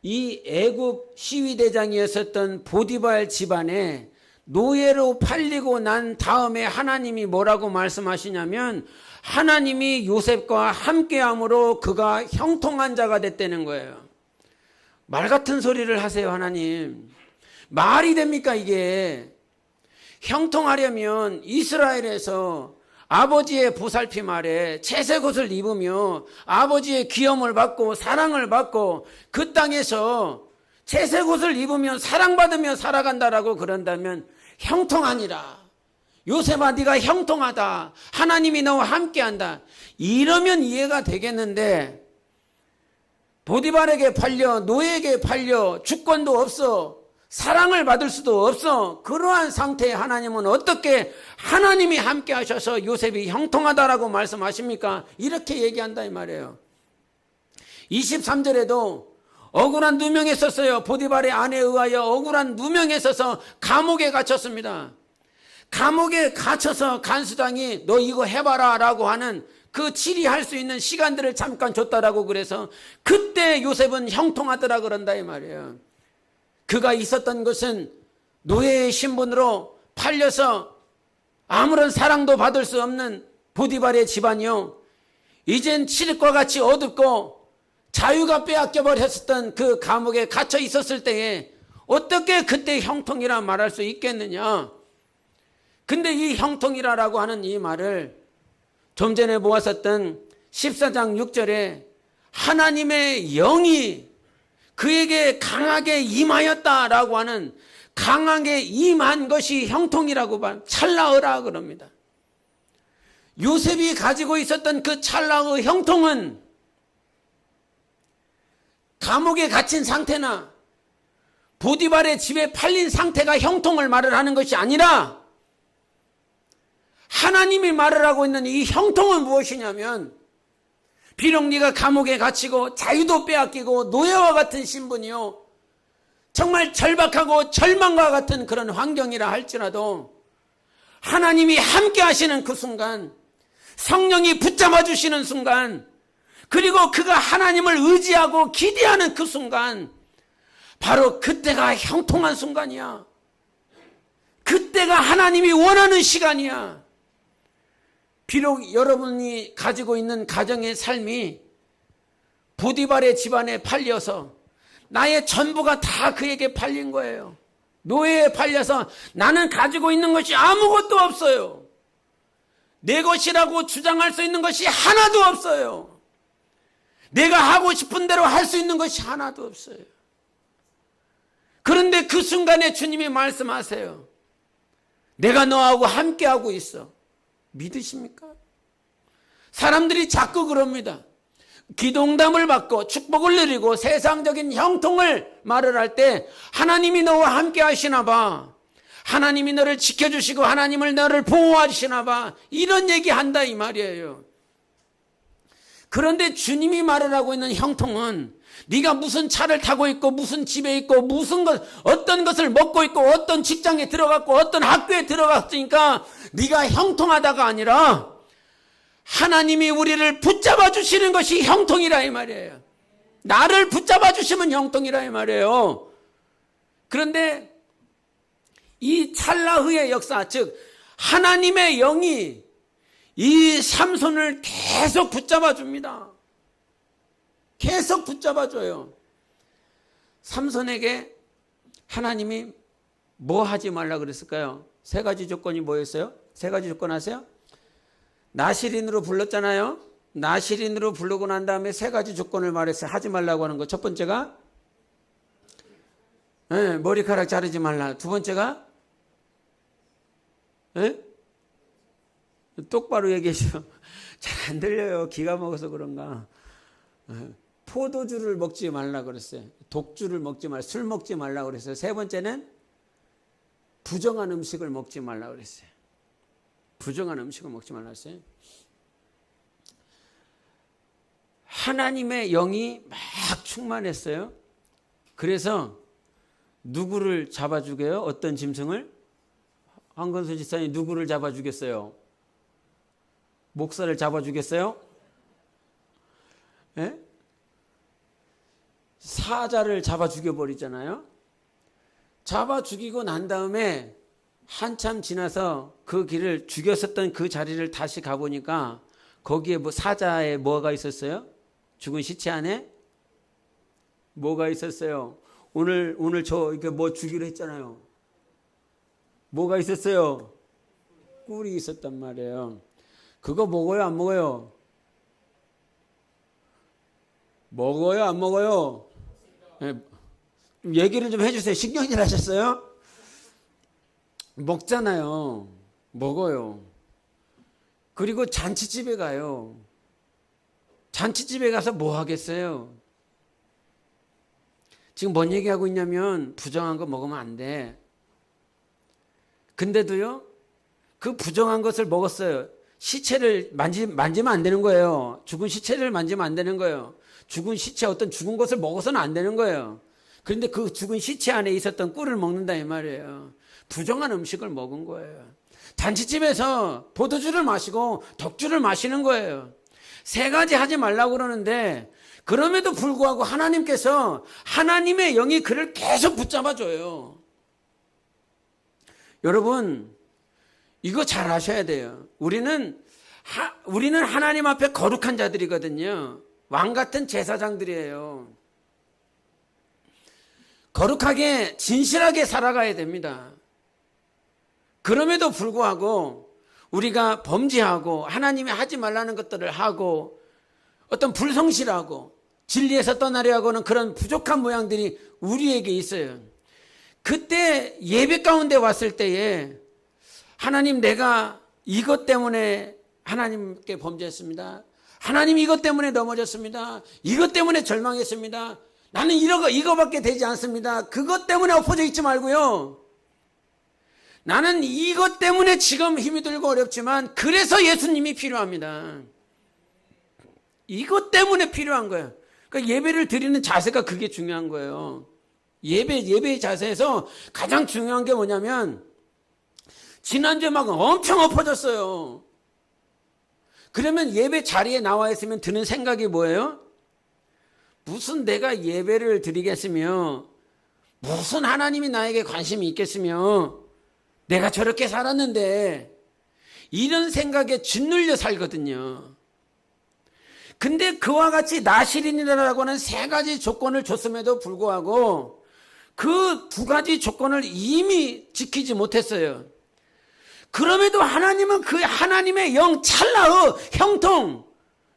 이 애굽 시위대장이었었던 보디발 집안에 노예로 팔리고 난 다음에 하나님이 뭐라고 말씀하시냐면 하나님이 요셉과 함께함으로 그가 형통한 자가 됐다는 거예요. 말 같은 소리를 하세요. 하나님, 말이 됩니까 이게? 형통하려면 이스라엘에서 아버지의 보살핌 아래 채색옷을 입으며 아버지의 귀염을 받고 사랑을 받고 그 땅에서 채색옷을 입으며 사랑받으며 살아간다라고 그런다면 형통하니라. 요셉아, 네가 형통하다. 하나님이 너와 함께한다. 이러면 이해가 되겠는데 보디발에게 팔려, 노예에게 팔려, 주권도 없어, 사랑을 받을 수도 없어. 그러한 상태에 하나님은 어떻게 하나님이 함께 하셔서 요셉이 형통하다라고 말씀하십니까? 이렇게 얘기한다 이 말이에요. 23절에도 억울한 누명에 썼어요. 보디발의 아내에 의하여 억울한 누명에 써서 감옥에 갇혔습니다. 감옥에 갇혀서 간수장이 너 이거 해봐라 라고 하는 그 치리할 수 있는 시간들을 잠깐 줬다라고 그래서 그때 요셉은 형통하더라 그런다 이 말이에요. 그가 있었던 것은 노예의 신분으로 팔려서 아무런 사랑도 받을 수 없는 보디발의 집안이요, 이젠 칠흑과 같이 어둡고 자유가 빼앗겨 버렸었던 그 감옥에 갇혀 있었을 때에 어떻게 그때 형통이라 말할 수 있겠느냐. 근데 이 형통이라고 하는 이 말을 좀 전에 보았었던 14장 6절에 하나님의 영이 그에게 강하게 임하였다라고 하는 강하게 임한 것이 형통이라고 찰나어라 그럽니다. 요셉이 가지고 있었던 그 찰나의 형통은 감옥에 갇힌 상태나 보디발의 집에 팔린 상태가 형통을 말을 하는 것이 아니라 하나님이 말을 하고 있는 이 형통은 무엇이냐면 비록 네가 감옥에 갇히고 자유도 빼앗기고 노예와 같은 신분이요, 정말 절박하고 절망과 같은 그런 환경이라 할지라도 하나님이 함께 하시는 그 순간, 성령이 붙잡아 주시는 순간, 그리고 그가 하나님을 의지하고 기대하는 그 순간, 바로 그때가 형통한 순간이야. 그때가 하나님이 원하는 시간이야. 비록 여러분이 가지고 있는 가정의 삶이 보디발의 집안에 팔려서 나의 전부가 다 그에게 팔린 거예요. 노예에 팔려서 나는 가지고 있는 것이 아무것도 없어요. 내 것이라고 주장할 수 있는 것이 하나도 없어요. 내가 하고 싶은 대로 할 수 있는 것이 하나도 없어요. 그런데 그 순간에 주님이 말씀하세요. 내가 너하고 함께하고 있어. 믿으십니까? 사람들이 자꾸 그럽니다. 기도응답을 받고 축복을 누리고 세상적인 형통을 말을 할 때 하나님이 너와 함께 하시나 봐. 하나님이 너를 지켜주시고 하나님을 너를 보호하시나 봐. 이런 얘기 한다 이 말이에요. 그런데 주님이 말을 하고 있는 형통은 네가 무슨 차를 타고 있고 무슨 집에 있고 무슨 것 어떤 것을 먹고 있고 어떤 직장에 들어갔고 어떤 학교에 들어갔으니까 네가 형통하다가 아니라 하나님이 우리를 붙잡아 주시는 것이 형통이라 이 말이에요. 나를 붙잡아 주시면 형통이라 이 말이에요. 그런데 이 찰나후의 역사, 즉 하나님의 영이 이 삼손을 계속 붙잡아 줍니다. 계속 붙잡아 줘요. 삼손에게 하나님이 뭐 하지 말라 그랬을까요? 세 가지 조건이 뭐였어요? 세 가지 조건 아세요? 나실인으로 불렀잖아요. 나실인으로 부르고 난 다음에 세 가지 조건을 말했어요. 하지 말라고 하는 거. 첫 번째가 머리카락 자르지 말라. 두 번째가 똑바로 얘기해줘. 잘 안 들려요. 기가 먹어서 그런가. 포도주를 먹지 말라 그랬어요. 독주를 먹지 말라. 술 먹지 말라 그랬어요. 세 번째는 부정한 음식을 먹지 말라 그랬어요. 부정한 음식을 먹지 말라 그랬어요. 하나님의 영이 막 충만했어요. 그래서 누구를 잡아주게요? 어떤 짐승을? 황건수 지사님 누구를 잡아주겠어요? 목사를 잡아주겠어요? 예? 사자를 잡아 죽여버리잖아요. 잡아 죽이고 난 다음에 한참 지나서 그 길을 죽였었던 그 자리를 다시 가보니까 거기에 뭐 사자에 뭐가 있었어요? 죽은 시체 안에 뭐가 있었어요? 오늘 저 이렇게 뭐 주기로 했잖아요. 뭐가 있었어요? 꿀이 있었단 말이에요. 그거 먹어요, 안 먹어요? 먹어요, 안 먹어요? 네. 얘기를 좀 해주세요. 신경질 하셨어요? 먹잖아요. 먹어요. 그리고 잔치집에 가요. 잔치집에 가서 뭐 하겠어요? 지금 뭔 얘기하고 있냐면 부정한 거 먹으면 안 돼. 근데도요, 그 부정한 것을 먹었어요. 시체를 만지면 안 되는 거예요. 죽은 시체를 만지면 안 되는 거예요. 죽은 시체, 어떤 죽은 것을 먹어서는 안 되는 거예요. 그런데 그 죽은 시체 안에 있었던 꿀을 먹는다 이 말이에요. 부정한 음식을 먹은 거예요. 잔치집에서 포도주를 마시고 독주를 마시는 거예요. 세 가지 하지 말라고 그러는데 그럼에도 불구하고 하나님께서 하나님의 영이 그를 계속 붙잡아줘요. 여러분, 이거 잘 아셔야 돼요. 우리는 하나님 앞에 거룩한 자들이거든요. 왕 같은 제사장들이에요. 거룩하게 진실하게 살아가야 됩니다. 그럼에도 불구하고 우리가 범죄하고 하나님이 하지 말라는 것들을 하고 어떤 불성실하고 진리에서 떠나려 하고는 그런 부족한 모양들이 우리에게 있어요. 그때 예배 가운데 왔을 때에 하나님, 내가 이것 때문에 하나님께 범죄했습니다. 하나님, 이것 때문에 넘어졌습니다. 이것 때문에 절망했습니다. 나는 이거밖에 되지 않습니다. 그것 때문에 엎어져 있지 말고요. 나는 이것 때문에 지금 힘이 들고 어렵지만 그래서 예수님이 필요합니다. 이것 때문에 필요한 거예요. 그러니까 예배를 드리는 자세가 그게 중요한 거예요. 예배의 자세에서 가장 중요한 게 뭐냐면 지난주에 막 엄청 엎어졌어요. 그러면 예배 자리에 나와 있으면 드는 생각이 뭐예요? 무슨 내가 예배를 드리겠으며 무슨 하나님이 나에게 관심이 있겠으며 내가 저렇게 살았는데 이런 생각에 짓눌려 살거든요. 근데 그와 같이 나실인이라고 하는 세 가지 조건을 줬음에도 불구하고 그 두 가지 조건을 이미 지키지 못했어요. 그럼에도 하나님은 그 하나님의 영 찰나의 형통,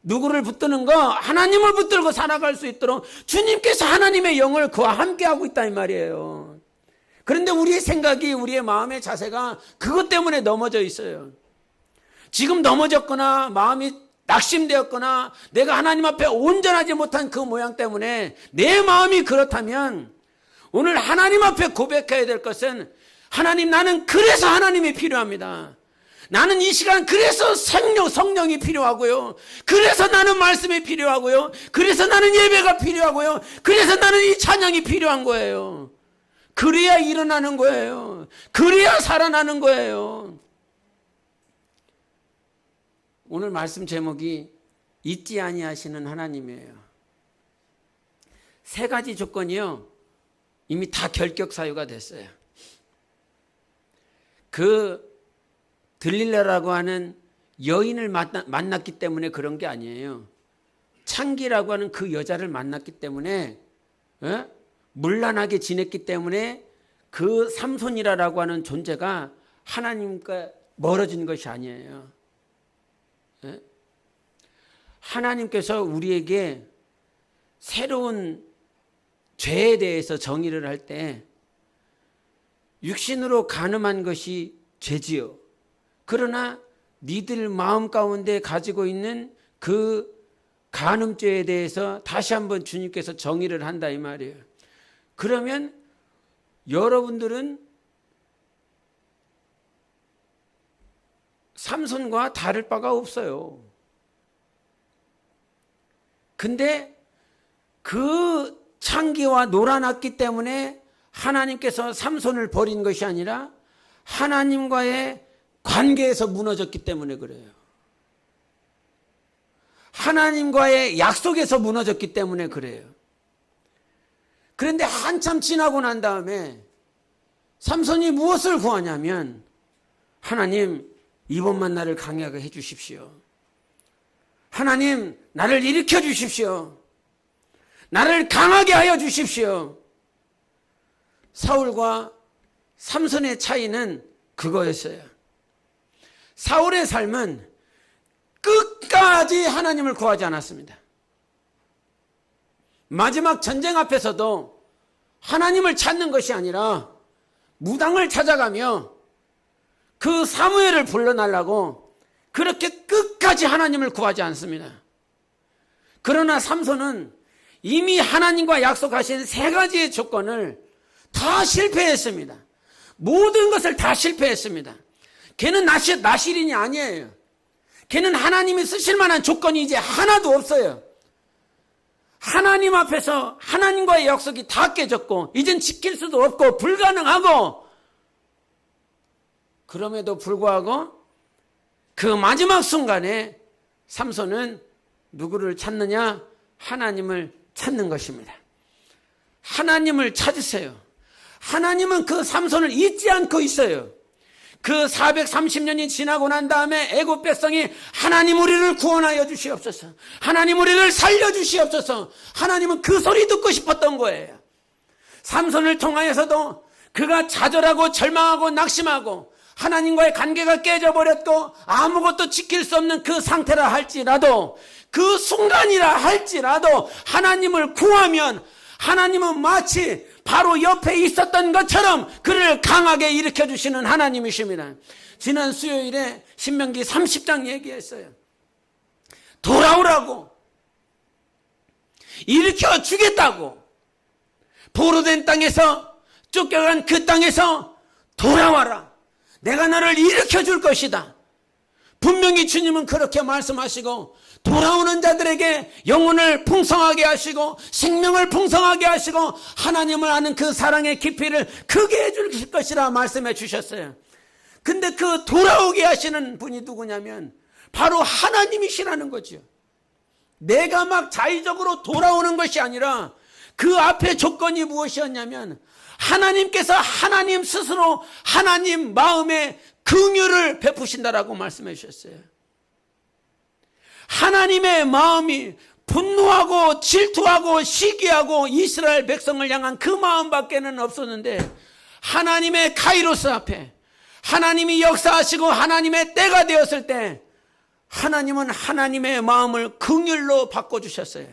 누구를 붙드는 거? 하나님을 붙들고 살아갈 수 있도록 주님께서 하나님의 영을 그와 함께 하고 있다 이 말이에요. 그런데 우리의 생각이, 우리의 마음의 자세가 그것 때문에 넘어져 있어요. 지금 넘어졌거나 마음이 낙심되었거나 내가 하나님 앞에 온전하지 못한 그 모양 때문에 내 마음이 그렇다면 오늘 하나님 앞에 고백해야 될 것은 하나님, 나는 그래서 하나님이 필요합니다. 나는 이 시간 그래서 성령이 필요하고요. 그래서 나는 말씀이 필요하고요. 그래서 나는 예배가 필요하고요. 그래서 나는 이 찬양이 필요한 거예요. 그래야 일어나는 거예요. 그래야 살아나는 거예요. 오늘 말씀 제목이 잊지 아니하시는 하나님이에요. 세 가지 조건이요, 이미 다 결격 사유가 됐어요. 그 들릴라라고 하는 여인을 만났기 때문에 그런 게 아니에요. 창기라고 하는 그 여자를 만났기 때문에, 문란하게 지냈기 때문에 그 삼손이라고 하는 존재가 하나님과 멀어진 것이 아니에요. 하나님께서 우리에게 새로운 죄에 대해서 정의를 할 때 육신으로 간음한 것이 죄지요. 그러나 니들 마음 가운데 가지고 있는 그 간음죄에 대해서 다시 한번 주님께서 정의를 한다 이 말이에요. 그러면 여러분들은 삼손과 다를 바가 없어요. 근데 그 창기와 놀아났기 때문에 하나님께서 삼손을 버린 것이 아니라 하나님과의 관계에서 무너졌기 때문에 그래요. 하나님과의 약속에서 무너졌기 때문에 그래요. 그런데 한참 지나고 난 다음에 삼손이 무엇을 구하냐면, 하나님, 이번만 나를 강하게 해 주십시오. 하나님, 나를 일으켜 주십시오. 나를 강하게 하여 주십시오. 사울과 삼손의 차이는 그거였어요. 사울의 삶은 끝까지 하나님을 구하지 않았습니다. 마지막 전쟁 앞에서도 하나님을 찾는 것이 아니라 무당을 찾아가며 그 사무엘을 불러달라고 그렇게 끝까지 하나님을 구하지 않습니다. 그러나 삼손은 이미 하나님과 약속하신 세 가지의 조건을 다 실패했습니다. 모든 것을 다 실패했습니다. 걔는 나실인이 아니에요. 걔는 하나님이 쓰실 만한 조건이 이제 하나도 없어요. 하나님 앞에서 하나님과의 약속이 다 깨졌고 이젠 지킬 수도 없고 불가능하고, 그럼에도 불구하고 그 마지막 순간에 삼손은 누구를 찾느냐? 하나님을 찾는 것입니다. 하나님을 찾으세요. 하나님은 그 삼손을 잊지 않고 있어요. 그 430년이 지나고 난 다음에 애굽 백성이 하나님 우리를 구원하여 주시옵소서, 하나님 우리를 살려 주시옵소서, 하나님은 그 소리 듣고 싶었던 거예요. 삼손을 통하여서도 그가 좌절하고 절망하고 낙심하고 하나님과의 관계가 깨져버렸고 아무것도 지킬 수 없는 그 상태라 할지라도, 그 순간이라 할지라도 하나님을 구하면 하나님은 마치 바로 옆에 있었던 것처럼 그를 강하게 일으켜주시는 하나님이십니다. 지난 수요일에 신명기 30장 얘기했어요. 돌아오라고, 일으켜주겠다고, 포로된 땅에서, 쫓겨간 그 땅에서 돌아와라, 내가 너를 일으켜줄 것이다. 분명히 주님은 그렇게 말씀하시고 돌아오는 자들에게 영혼을 풍성하게 하시고 생명을 풍성하게 하시고 하나님을 아는 그 사랑의 깊이를 크게 해줄 것이라 말씀해 주셨어요. 근데 그 돌아오게 하시는 분이 누구냐면 바로 하나님이시라는 거죠. 내가 막 자의적으로 돌아오는 것이 아니라 그 앞에 조건이 무엇이었냐면 하나님께서 하나님 스스로 하나님 마음에 긍휼을 베푸신다라고 말씀해 주셨어요. 하나님의 마음이 분노하고 질투하고 시기하고 이스라엘 백성을 향한 그 마음밖에는 없었는데, 하나님의 카이로스 앞에 하나님이 역사하시고 하나님의 때가 되었을 때 하나님은 하나님의 마음을 긍휼로 바꿔주셨어요.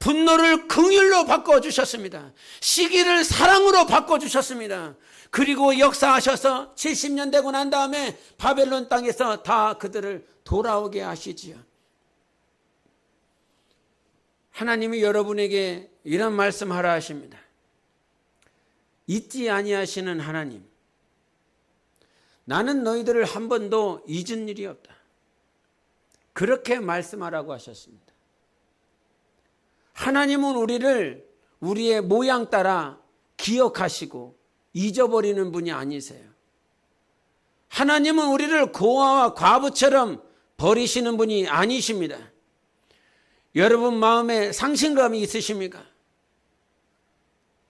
분노를 긍휼로 바꿔주셨습니다. 시기를 사랑으로 바꿔주셨습니다. 그리고 역사하셔서 70년 되고 난 다음에 바벨론 땅에서 다 그들을 돌아오게 하시지요. 하나님이 여러분에게 이런 말씀하라 하십니다. 잊지 아니하시는 하나님, 나는 너희들을 한 번도 잊은 일이 없다. 그렇게 말씀하라고 하셨습니다. 하나님은 우리를 우리의 모양 따라 기억하시고 잊어버리는 분이 아니세요. 하나님은 우리를 고아와 과부처럼 버리시는 분이 아니십니다. 여러분 마음에 상실감이 있으십니까?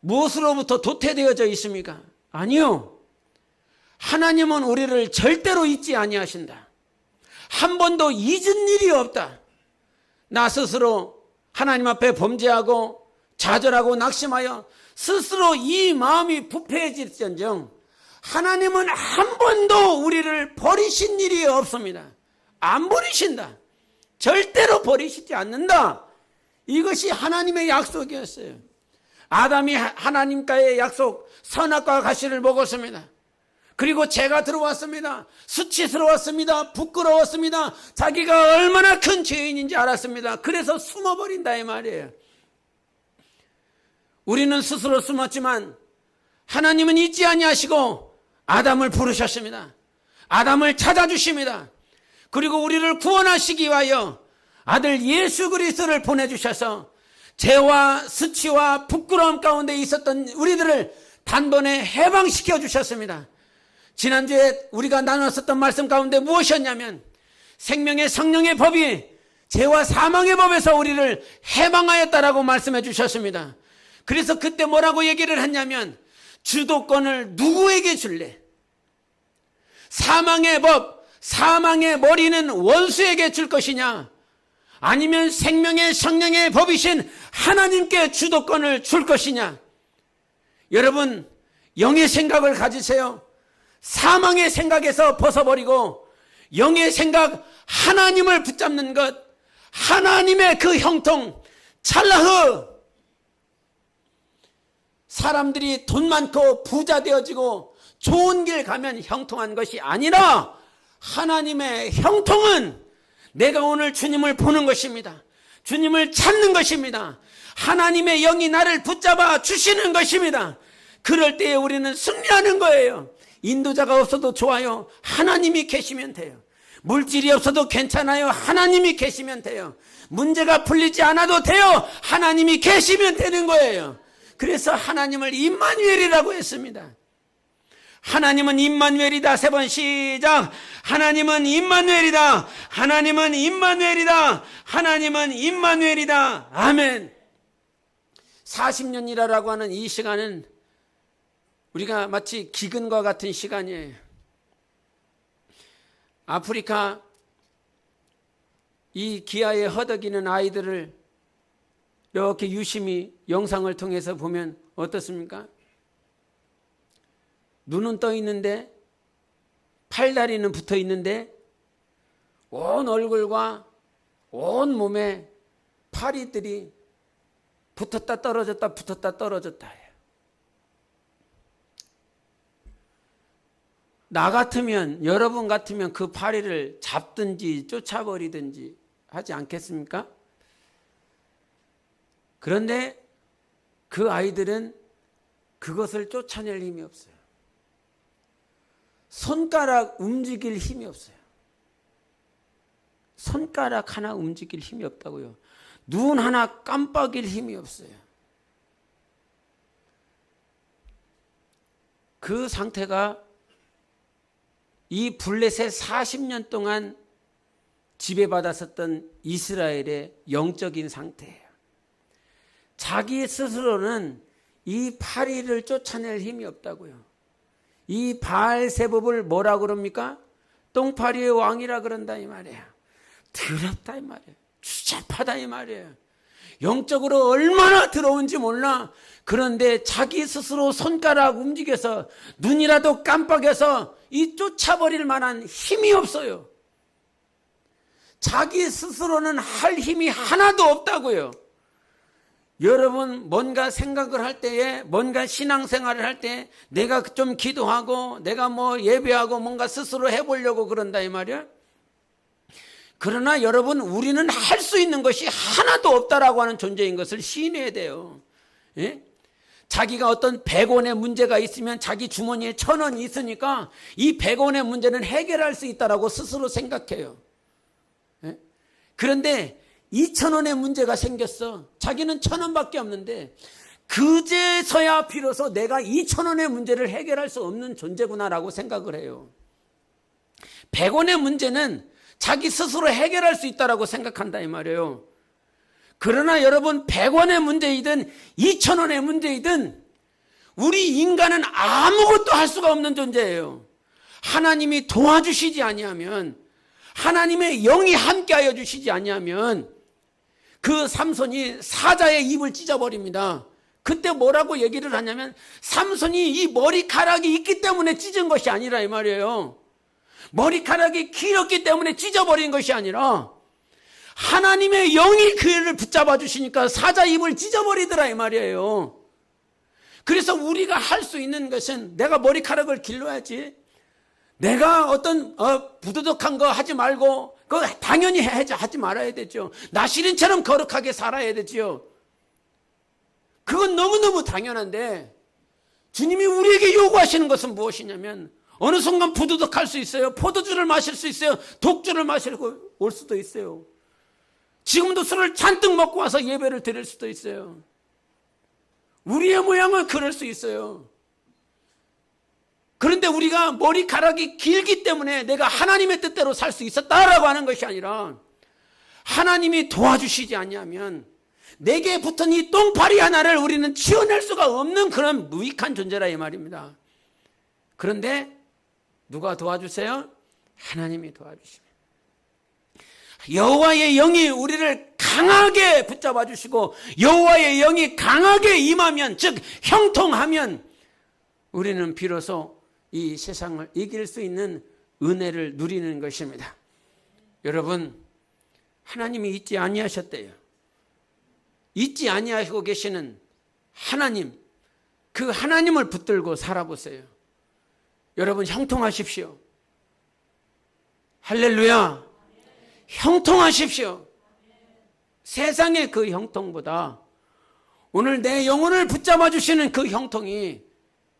무엇으로부터 도태되어져 있습니까? 아니요. 하나님은 우리를 절대로 잊지 아니하신다. 한 번도 잊은 일이 없다. 나 스스로 하나님 앞에 범죄하고 좌절하고 낙심하여 스스로 이 마음이 부패해질지언정 하나님은 한 번도 우리를 버리신 일이 없습니다. 안 버리신다. 절대로 버리시지 않는다. 이것이 하나님의 약속이었어요. 아담이 하나님과의 약속 선악과 과실을 먹었습니다. 그리고 죄가 들어왔습니다. 수치스러웠습니다. 부끄러웠습니다. 자기가 얼마나 큰 죄인인지 알았습니다. 그래서 숨어버린다 이 말이에요. 우리는 스스로 숨었지만 하나님은 잊지 아니하시고 아담을 부르셨습니다. 아담을 찾아주십니다. 그리고 우리를 구원하시기 위하여 아들 예수 그리스도를 보내주셔서 죄와 수치와 부끄러움 가운데 있었던 우리들을 단번에 해방시켜 주셨습니다. 지난주에 우리가 나눴었던 말씀 가운데 무엇이었냐면 생명의 성령의 법이 죄와 사망의 법에서 우리를 해방하였다라고 말씀해 주셨습니다. 그래서 그때 뭐라고 얘기를 했냐면 주도권을 누구에게 줄래? 사망의 법, 사망의 머리는 원수에게 줄 것이냐? 아니면 생명의 성령의 법이신 하나님께 주도권을 줄 것이냐? 여러분, 영의 생각을 가지세요. 사망의 생각에서 벗어버리고 영의 생각, 하나님을 붙잡는 것, 하나님의 그 형통, 찰나흐. 사람들이 돈 많고 부자 되어지고 좋은 길 가면 형통한 것이 아니라 하나님의 형통은 내가 오늘 주님을 보는 것입니다. 주님을 찾는 것입니다. 하나님의 영이 나를 붙잡아 주시는 것입니다. 그럴 때에 우리는 승리하는 거예요. 인도자가 없어도 좋아요. 하나님이 계시면 돼요. 물질이 없어도 괜찮아요. 하나님이 계시면 돼요. 문제가 풀리지 않아도 돼요. 하나님이 계시면 되는 거예요. 그래서 하나님을 임마누엘이라고 했습니다. 하나님은 임마누엘이다. 3번 시작. 하나님은 임마누엘이다. 하나님은 임마누엘이다. 하나님은 임마누엘이다. 아멘. 40년이라고 하는 이 시간은 우리가 마치 기근과 같은 시간이에요. 아프리카 이 기아에 허덕이는 아이들을 이렇게 유심히 영상을 통해서 보면 어떻습니까? 눈은 떠 있는데 팔다리는 붙어 있는데 온 얼굴과 온 몸에 파리들이 붙었다 떨어졌다 붙었다 떨어졌다 해요. 나 같으면, 여러분 같으면 그 파리를 잡든지 쫓아버리든지 하지 않겠습니까? 그런데 그 아이들은 그것을 쫓아낼 힘이 없어요. 손가락 움직일 힘이 없어요. 손가락 하나 움직일 힘이 없다고요. 눈 하나 깜빡일 힘이 없어요. 그 상태가 이 블레셋 40년 동안 지배받았었던 이스라엘의 영적인 상태예요. 자기 스스로는 이 파리를 쫓아낼 힘이 없다고요. 이 바알세붑을 뭐라 그럽니까? 똥파리의 왕이라 그런다 이 말이에요. 더럽다 이 말이에요. 추잡하다 이 말이에요. 영적으로 얼마나 더러운지 몰라. 그런데 자기 스스로 손가락 움직여서 눈이라도 깜빡여서 이 쫓아버릴 만한 힘이 없어요. 자기 스스로는 할 힘이 하나도 없다고요. 여러분 뭔가 생각을 할 때에, 뭔가 신앙생활을 할 때 내가 좀 기도하고 내가 뭐 예배하고 뭔가 스스로 해보려고 그런다 이 말이야. 그러나 여러분, 우리는 할 수 있는 것이 하나도 없다라고 하는 존재인 것을 시인해야 돼요. 예? 자기가 어떤 100원의 문제가 있으면 자기 주머니에 1000원이 있으니까 이 100원의 문제는 해결할 수 있다라고 스스로 생각해요. 예? 그런데 2000원의 문제가 생겼어. 자기는 1000원밖에 없는데 그제서야 비로소 내가 2000원의 문제를 해결할 수 없는 존재구나라고 생각을 해요. 100원의 문제는 자기 스스로 해결할 수 있다라고 생각한다 이 말이에요. 그러나 여러분, 100원의 문제이든 2000원의 문제이든 우리 인간은 아무것도 할 수가 없는 존재예요. 하나님이 도와주시지 아니하면, 하나님의 영이 함께하여 주시지 아니하면 그 삼손이 사자의 입을 찢어버립니다. 그때 뭐라고 얘기를 하냐면, 삼손이 이 머리카락이 있기 때문에 찢은 것이 아니라 이 말이에요. 머리카락이 길었기 때문에 찢어버린 것이 아니라 하나님의 영이 그를 붙잡아 주시니까 사자 입을 찢어버리더라 이 말이에요. 그래서 우리가 할 수 있는 것은, 내가 머리카락을 길러야지, 내가 어떤 부도덕한 거 하지 말고, 그거 당연히 하지 말아야 되죠. 나시린처럼 거룩하게 살아야 되지요. 그건 너무너무 당연한데, 주님이 우리에게 요구하시는 것은 무엇이냐면, 어느 순간 부도덕할 수 있어요. 포도주를 마실 수 있어요. 독주를 마시고 올 수도 있어요. 지금도 술을 잔뜩 먹고 와서 예배를 드릴 수도 있어요. 우리의 모양은 그럴 수 있어요. 그런데 우리가 머리카락이 길기 때문에 내가 하나님의 뜻대로 살 수 있었다라고 하는 것이 아니라, 하나님이 도와주시지 않냐면 내게 붙은 이 똥파리 하나를 우리는 치워낼 수가 없는 그런 무익한 존재라 이 말입니다. 그런데 누가 도와주세요? 하나님이 도와주십니다. 여호와의 영이 우리를 강하게 붙잡아 주시고 여호와의 영이 강하게 임하면, 즉 형통하면, 우리는 비로소 이 세상을 이길 수 있는 은혜를 누리는 것입니다. 여러분, 하나님이 잊지 아니하셨대요. 잊지 아니하고 계시는 하나님, 그 하나님을 붙들고 살아보세요. 여러분, 형통하십시오. 할렐루야. 형통하십시오. 세상의 그 형통보다 오늘 내 영혼을 붙잡아 주시는 그 형통이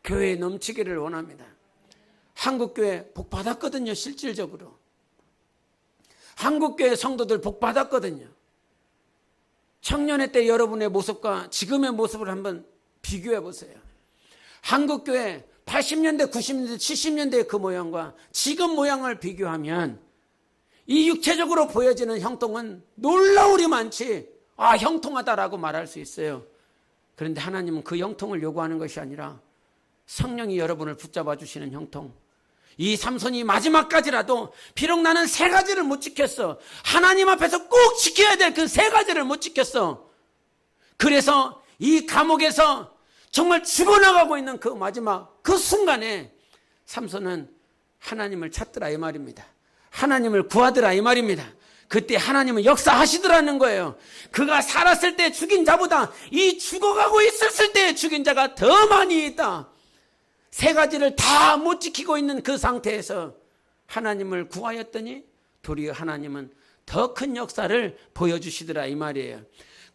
교회에 넘치기를 원합니다. 한국교회 복 받았거든요. 실질적으로 한국교회 성도들 복 받았거든요. 청년회 때 여러분의 모습과 지금의 모습을 한번 비교해 보세요. 한국교회 80년대, 90년대, 70년대의 그 모양과 지금 모양을 비교하면 이 육체적으로 보여지는 형통은 놀라울이 많지, 형통하다라고 말할 수 있어요. 그런데 하나님은 그 형통을 요구하는 것이 아니라 성령이 여러분을 붙잡아 주시는 형통. 이 삼손이 마지막까지라도 비록 나는 3가지를 못 지켰어, 하나님 앞에서 꼭 지켜야 될 그 3가지를 못 지켰어. 그래서 이 감옥에서 정말 죽어나가고 있는 그 마지막 그 순간에 삼손은 하나님을 찾더라 이 말입니다. 하나님을 구하더라 이 말입니다. 그때 하나님은 역사하시더라는 거예요. 그가 살았을 때 죽인 자보다 이 죽어가고 있었을 때 죽인 자가 더 많이 있다. 3가지를 다 못 지키고 있는 그 상태에서 하나님을 구하였더니 도리어 하나님은 더 큰 역사를 보여주시더라 이 말이에요.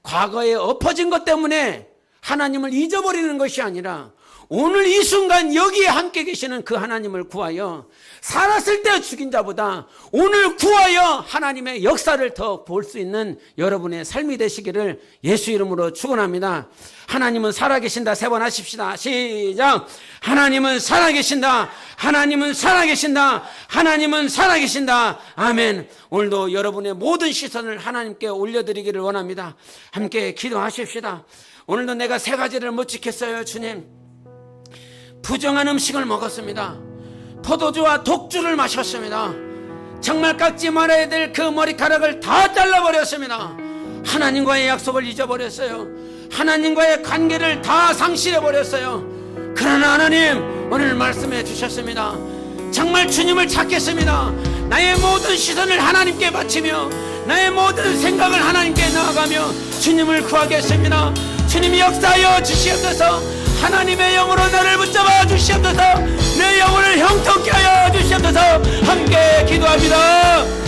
과거에 엎어진 것 때문에 하나님을 잊어버리는 것이 아니라 오늘 이 순간 여기에 함께 계시는 그 하나님을 구하여 살았을 때 죽인 자보다 오늘 구하여 하나님의 역사를 더 볼 수 있는 여러분의 삶이 되시기를 예수 이름으로 축원합니다. 하나님은 살아계신다. 3번 하십시다. 시작. 하나님은 살아계신다. 하나님은 살아계신다. 하나님은 살아계신다. 아멘. 오늘도 여러분의 모든 시선을 하나님께 올려드리기를 원합니다. 함께 기도하십시다. 오늘도 내가 3가지를 못 지켰어요. 주님, 부정한 음식을 먹었습니다. 포도주와 독주를 마셨습니다. 정말 깎지 말아야 될 그 머리카락을 다 잘라버렸습니다. 하나님과의 약속을 잊어버렸어요. 하나님과의 관계를 다 상실해버렸어요. 그러나 하나님, 오늘 말씀해 주셨습니다. 정말 주님을 찾겠습니다. 나의 모든 시선을 하나님께 바치며 나의 모든 생각을 하나님께 나아가며 주님을 구하겠습니다. 주님이 역사하여 주시옵소서. 하나님의 영으로 나를 붙잡아 주시옵소서. 내 영혼을 형통케 하여 주시옵소서. 함께 기도합니다.